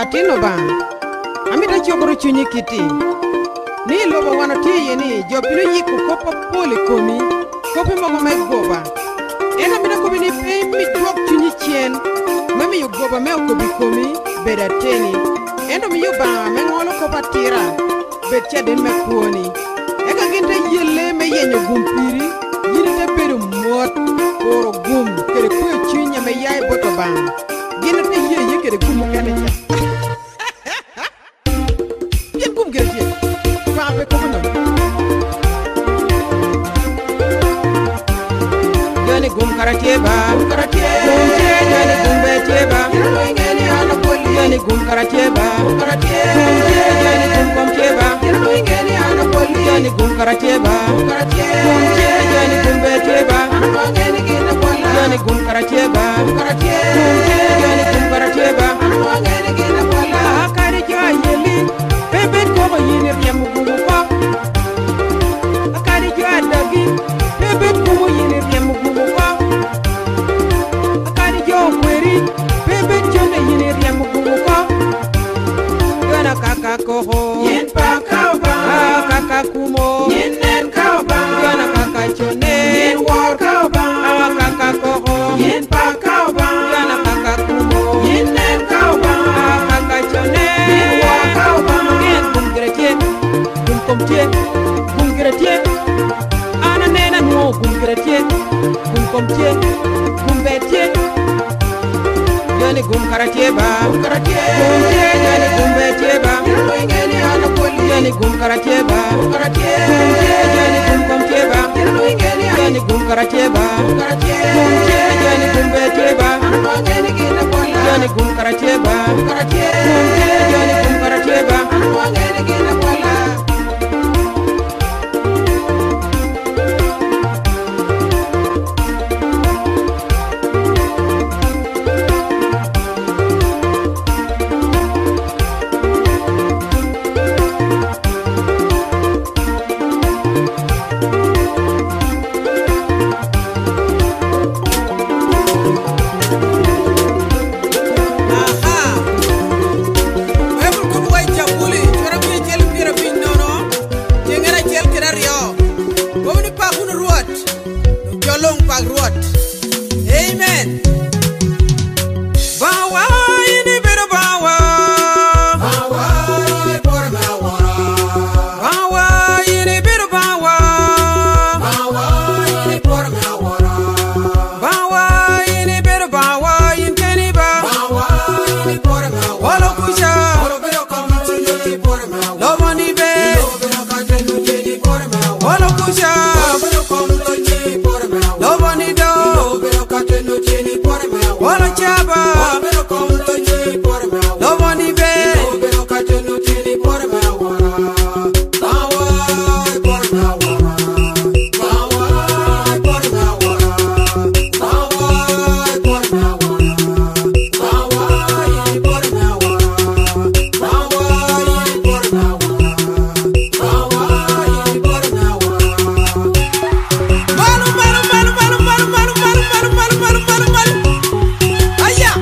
katino ba amita chokoro chunyi kiti ni lobo wana tiye ni jopino yiku kopa pole komi kopi mogo me goba ena mina kobi ni pay mi drop chunyi chien mami yu goba me kobi komi beda teni endo mi yu ba me ngolo kopa tira betcha den me kuoni eka ginte yele me yenyo gumpiri yine te bedo mot koro gum kere kwe chunya me yai boto ba gine te ye kere gum kene cha yen gum kere che pape kono jani gum karate ba gum che jani gum bete ba ngeni ana poli jani gum karate ba gum che jani gum kom che ba ngeni ana poli jani gum karate ba gum che jani gum bete ba ngeni gina poli jani gum karate ba gum che jani gum karate ba ngeni gina poli akari jo yeli bebe ko yini riam gum ko akari jo adagi bebe ko yini riam gum ko akari jo kweri bebe chone yini riam gum ko gana kaka koho yen pa kauba kaka kumo yen nen kauba gana kaka chone yen war kauba kaka koho yen pa kauba gana kaka kumo yen nen kauba kaka chone yen war kauba yen bum gretie bum komtie bum gretie ana nena no bum gretie bum komtie bum betie jani gum karatie ba gum che jani gum betie ba ngeni ana poli jani gum karatie ba gum che jani gum komtie ba jani gum karatie ba gum che jani gum betie ba ngeni gina poli jani gum karatie ba gum che jani gum karatie ba ngeni gina poli Amen. Bawa ini bedo bawa. Bawa ini por bawa. Bawa ini bedo bawa. Bawa ini por bawa. Bawa ini bedo bawa inteni ba. Bawa ini por bawa. Walo kusha. Walo bedo kamu ini por bawa. Lobo ni be. Lobo bedo kamu ini por bawa. Walo kusha. Walo bedo kamu ini por bawa. Lobo ni do. Wala chaba pero como lo llevo por me lo boni be pero que no tiene por me ahora bawa por me ahora bawa por me ahora bawa por me ahora bawa por me ahora bawa por me ahora bawa por me ahora malu malu malu malu malu malu malu malu malu malu malu malu aya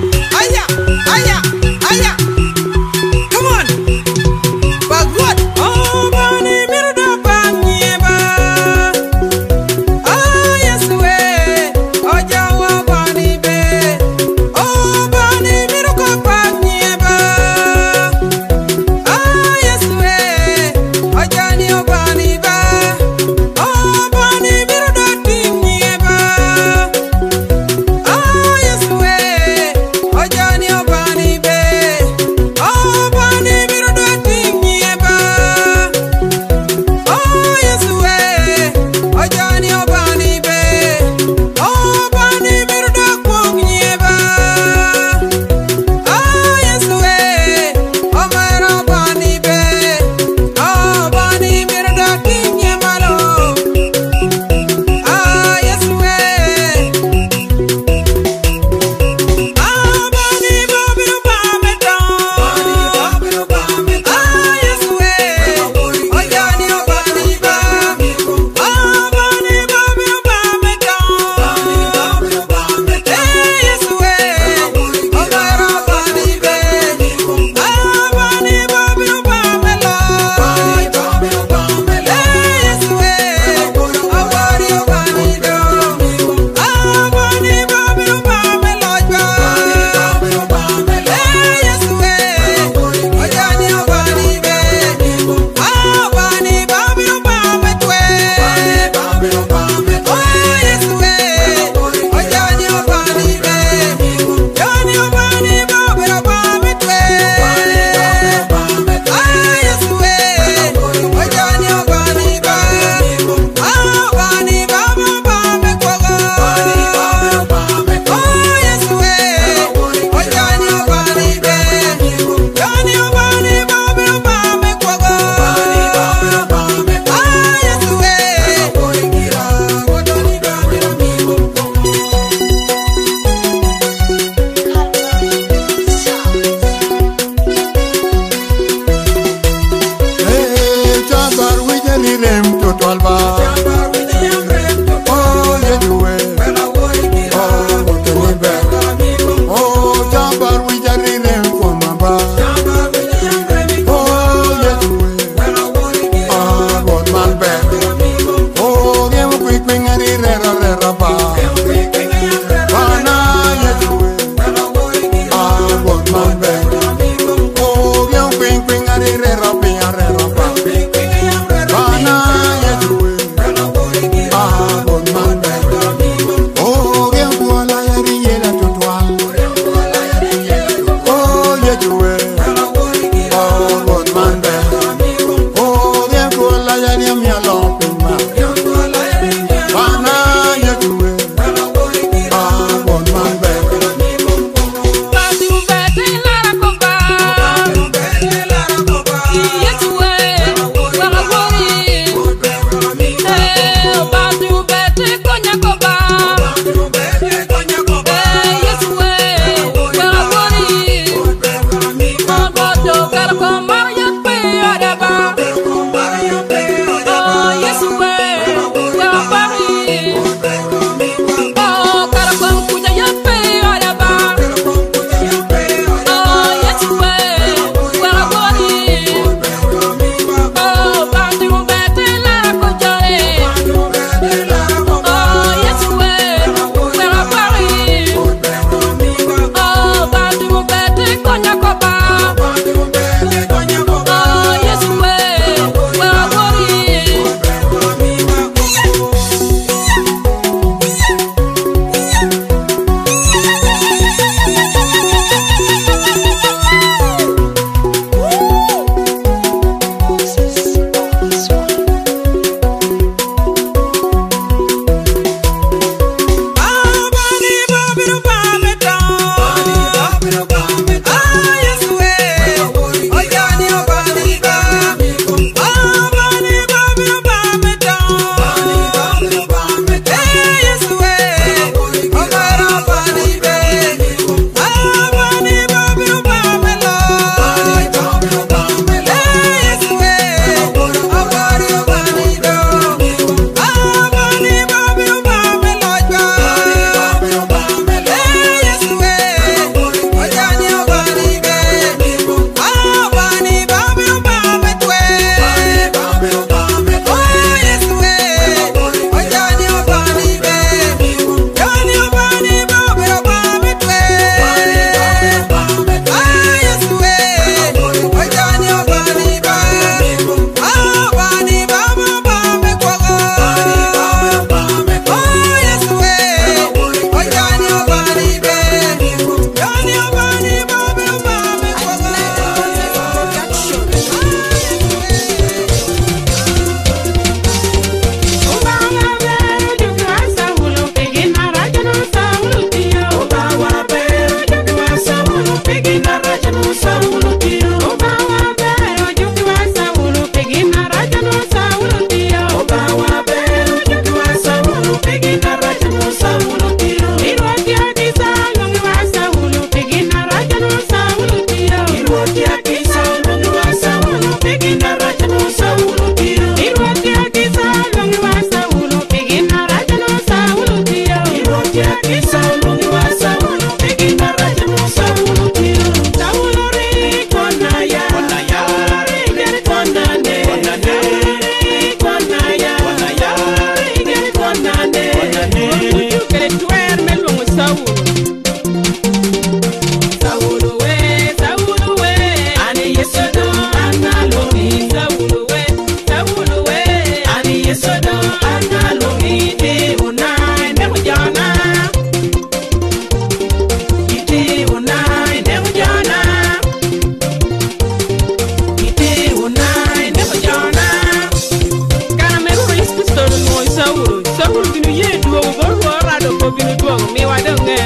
pinu tuong mi wa donge.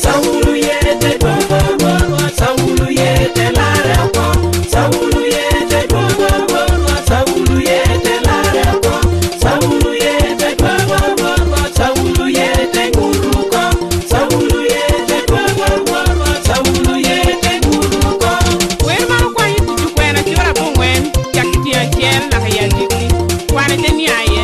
Saulu yete bobo bobo, Saulu yete larako, Saulu yete bobo bobo, Saulu yete larako, Saulu yete bobo bobo, Saulu yete nguruko, Saulu yete bobo bobo, Saulu yete nguruko. Wer ma kwa yitu kwena kiora bungwen, yakiti achiel na kaya dikni. Kwana teni aye.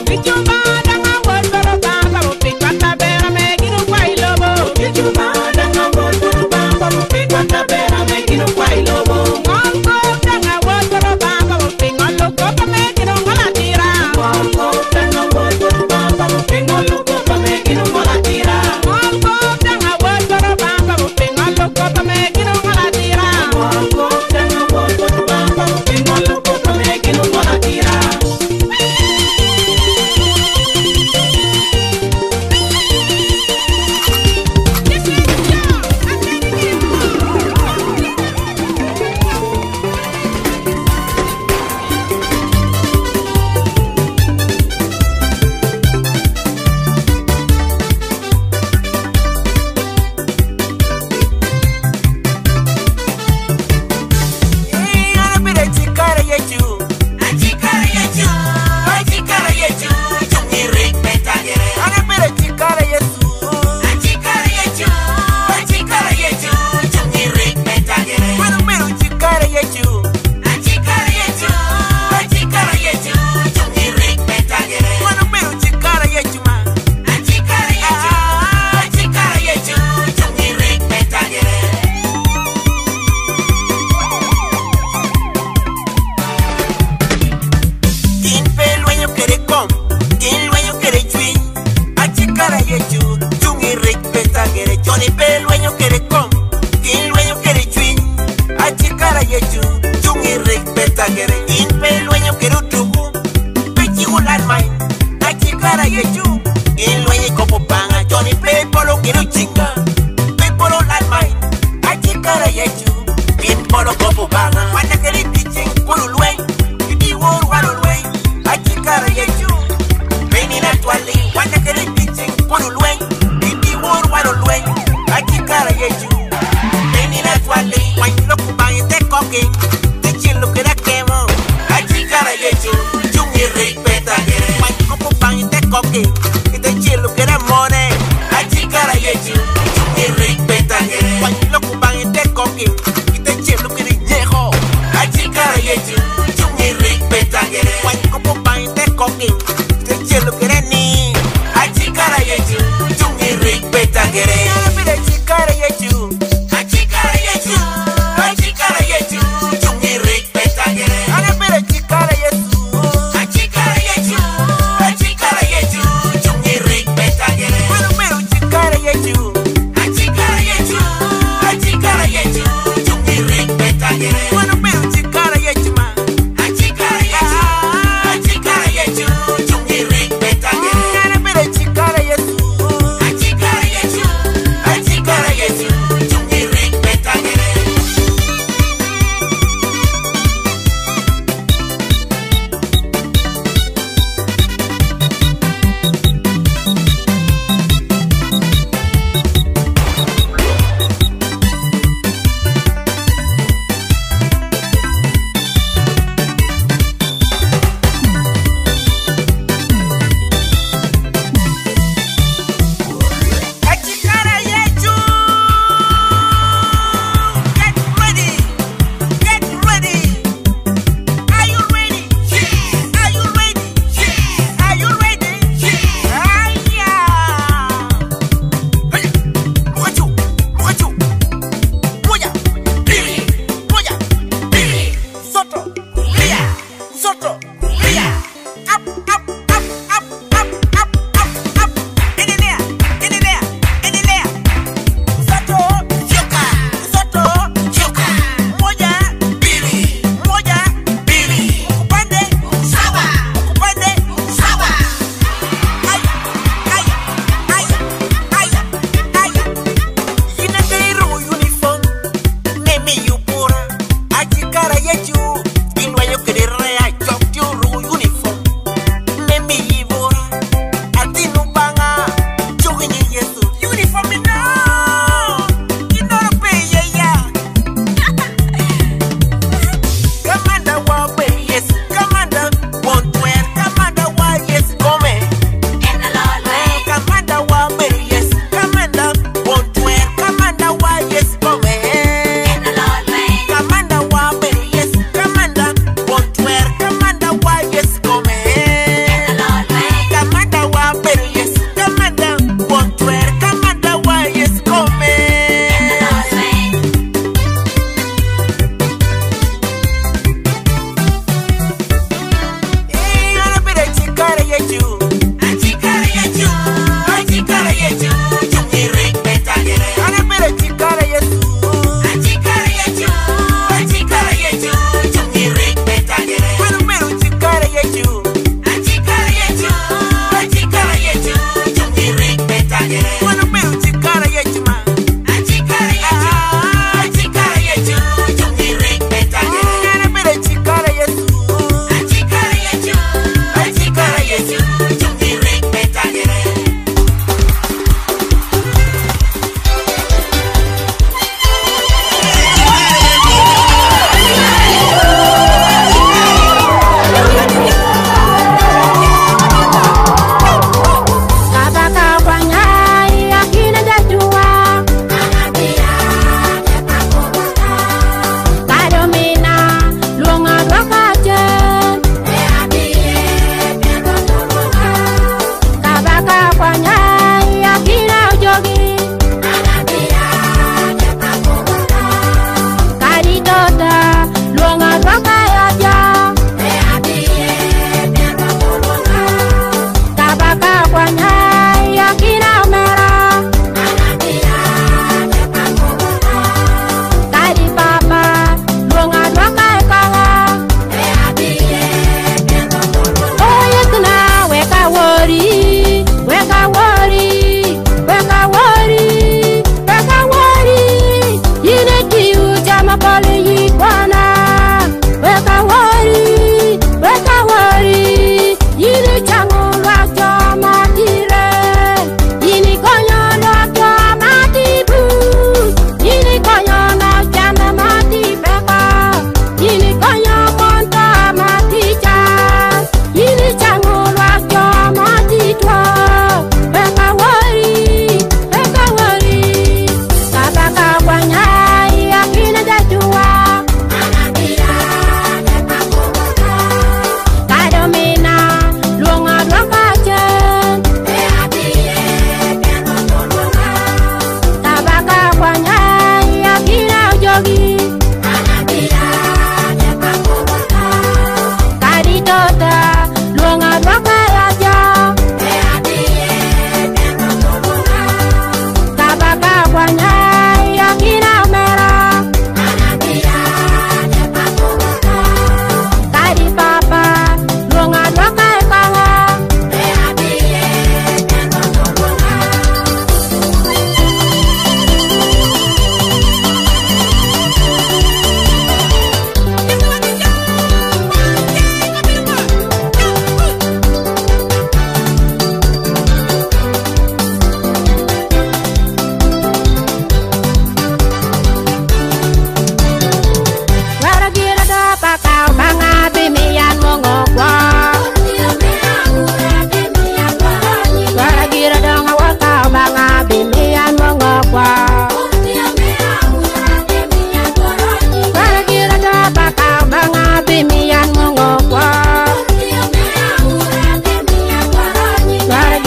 Bichumba danga yechu. In way kopo banga Johnny Pepolo kino chinga. Pepolo like mine. Achikara yechu. In polo kopo banga. Wanda keri pitching pululwe. Idi wor walulwe. Achikara yechu. Beni na twali. Wanda keri pitching pululwe. Idi wor walulwe. Achikara yechu. Beni na twali. Wanda kubang te koking. Te chilu kira kemo. Achikara yechu. Jungi rik peta gere. Wanda kubang te koking. Te chilu kira mone. Achikara yechu. Jungi rik peta gere. Wanda kubang te koking. Te chilu kira nyeho. Achikara yechu. Jungi rik peta gere. Wanda kubang te koking. Te chilu kira ni. Achikara yechu. Jungi rik peta gere. Achikara yechu. Achikara yechu. Achikara yechu. Jungi rik peta gere. Achikara yechu. Achikara yechu. Achikara yechu. Jungi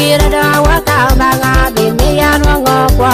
Bira da waka banga bimi ya nwango kwa.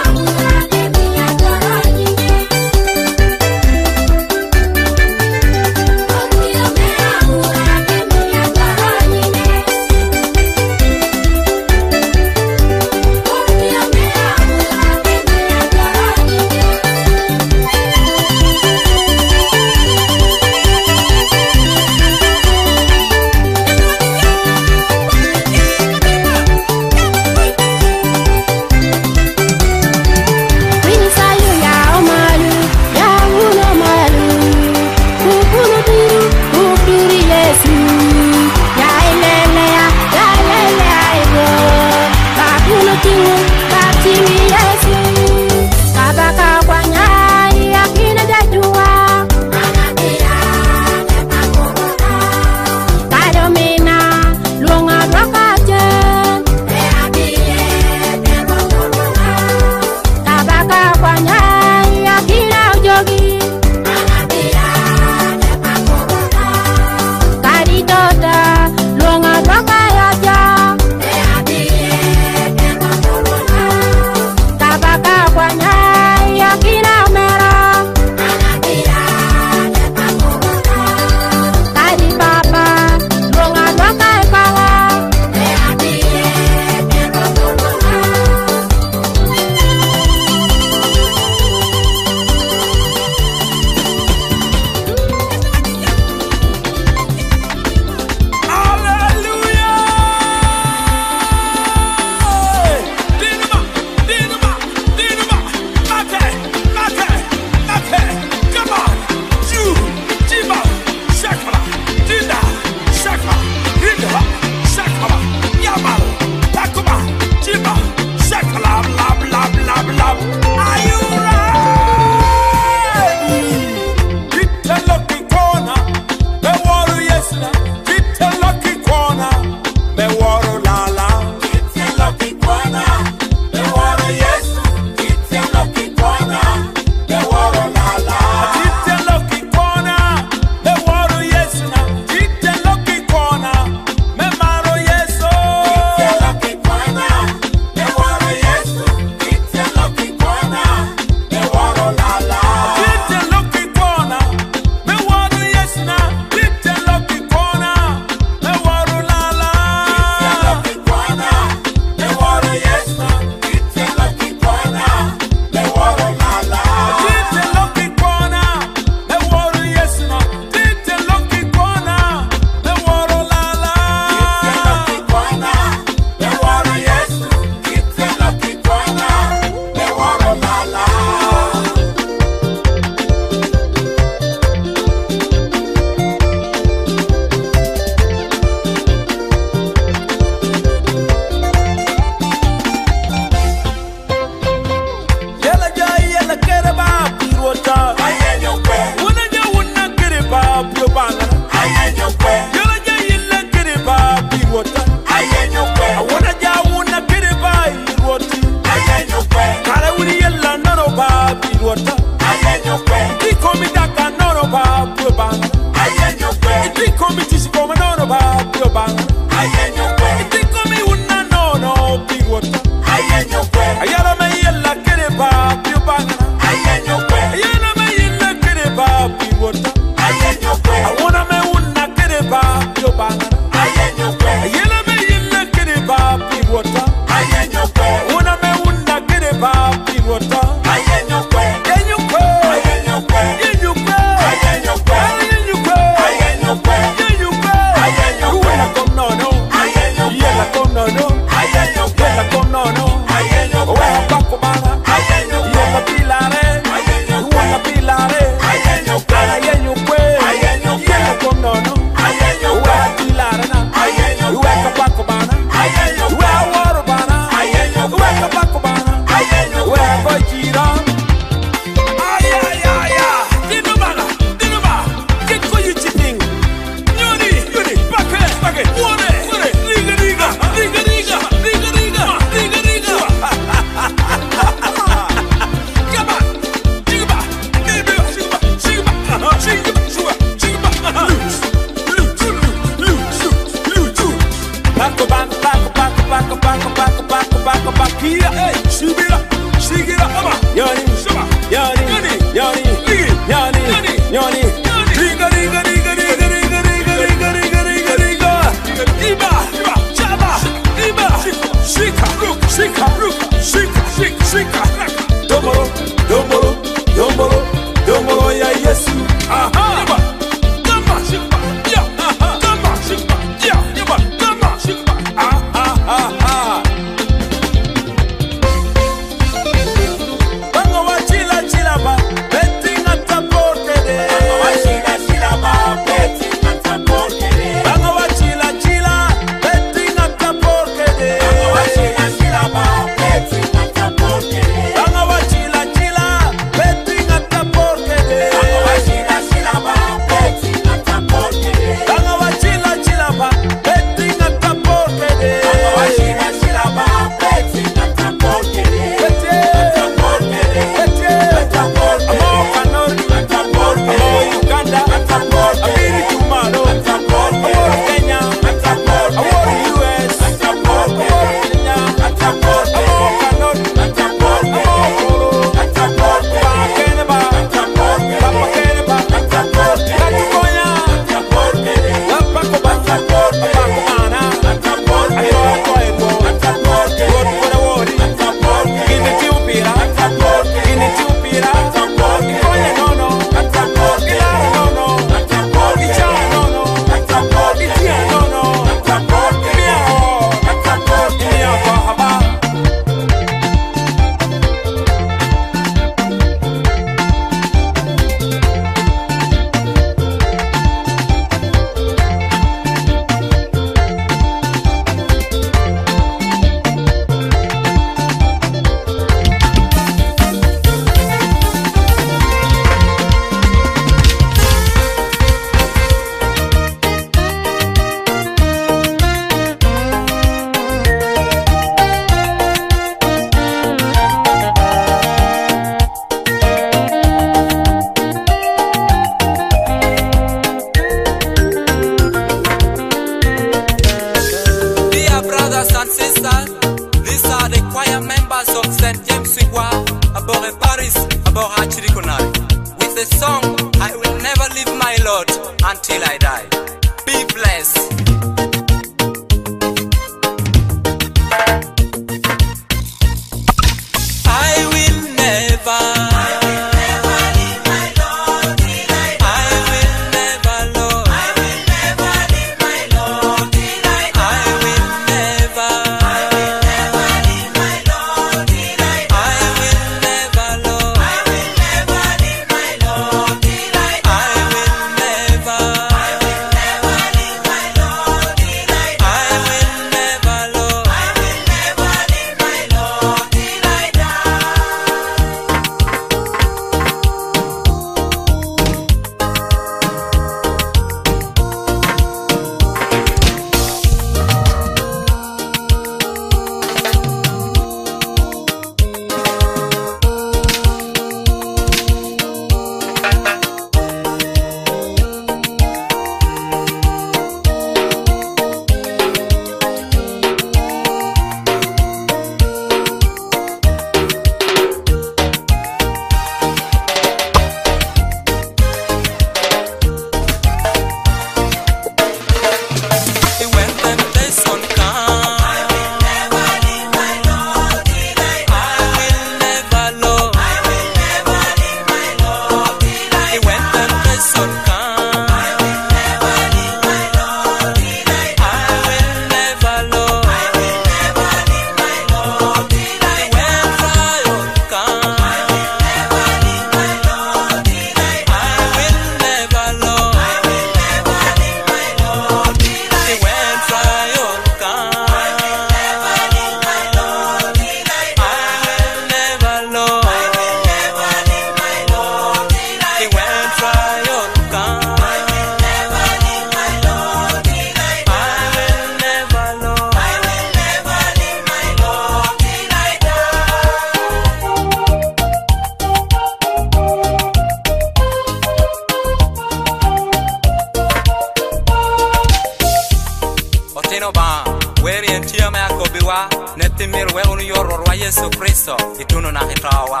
Pia me akobiwa netimir we unu yororwa Yesu Kristo itunu na hitawa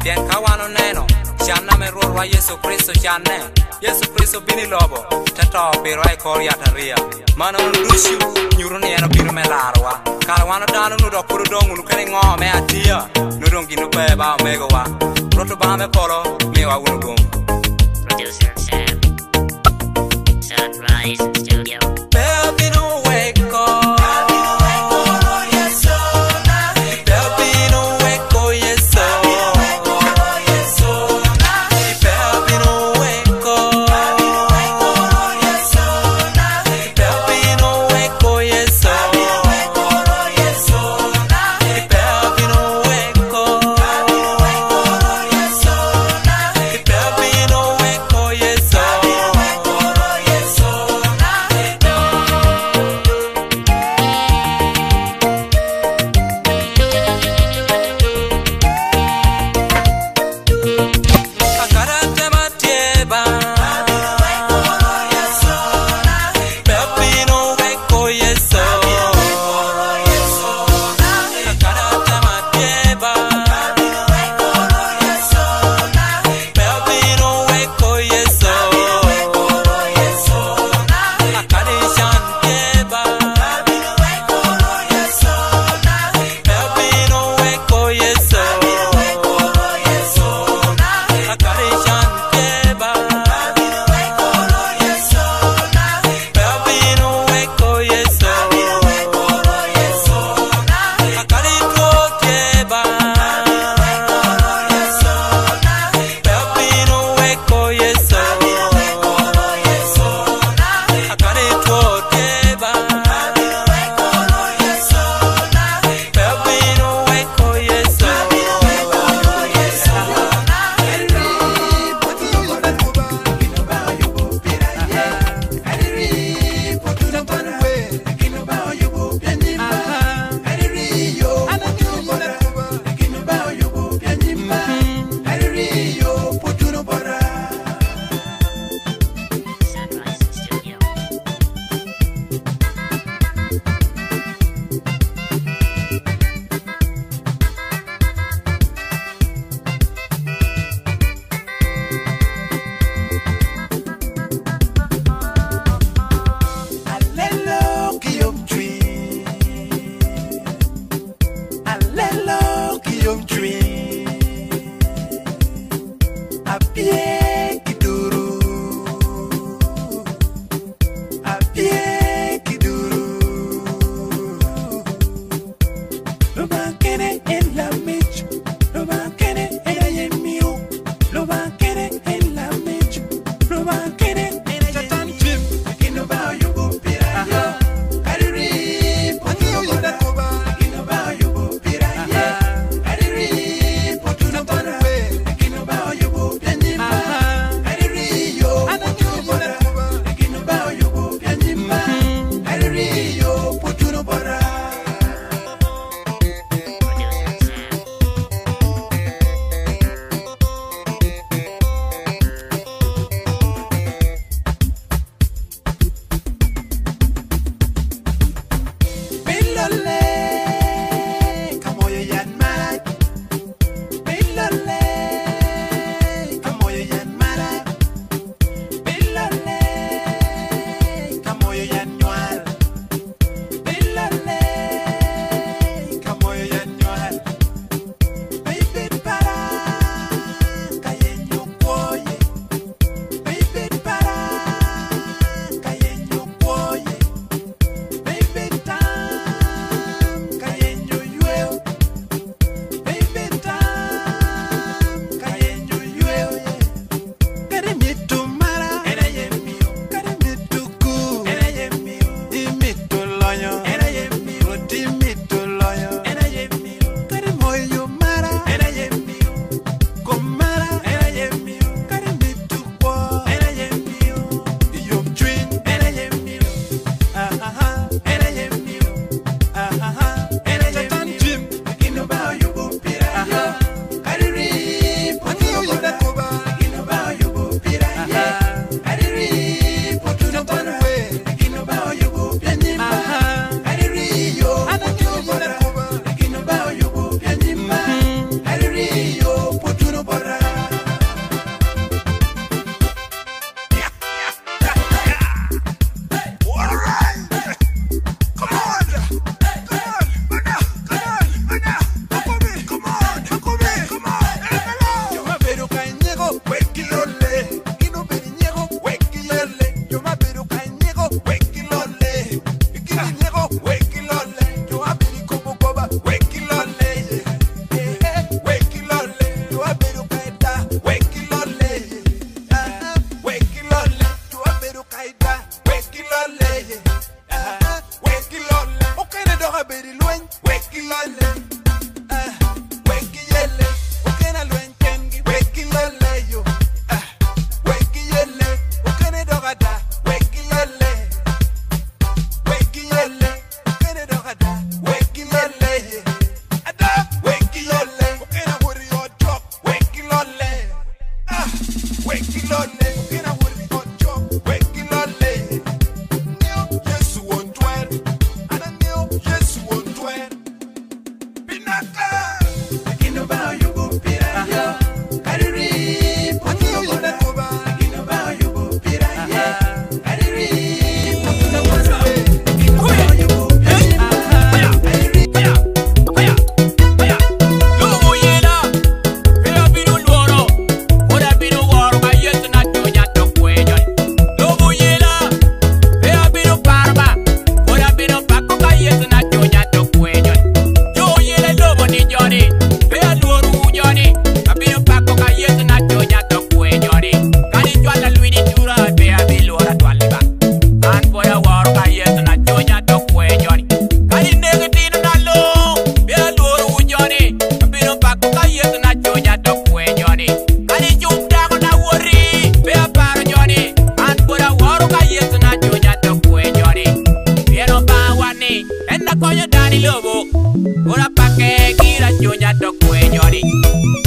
Tien kawano neno Shana me rorwa Yesu Kristo shane Yesu Kristo bini lobo Tata pero ai kori ataria Mana unu dushu nyuru ni eno biru me larwa Karawano danu nudo kuru dongu nukene ngo me atia Nudongi nupeba omegowa Roto ba me polo mewa unu gum Producer Sam Sunrise Studio Pepino weko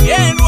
Yes,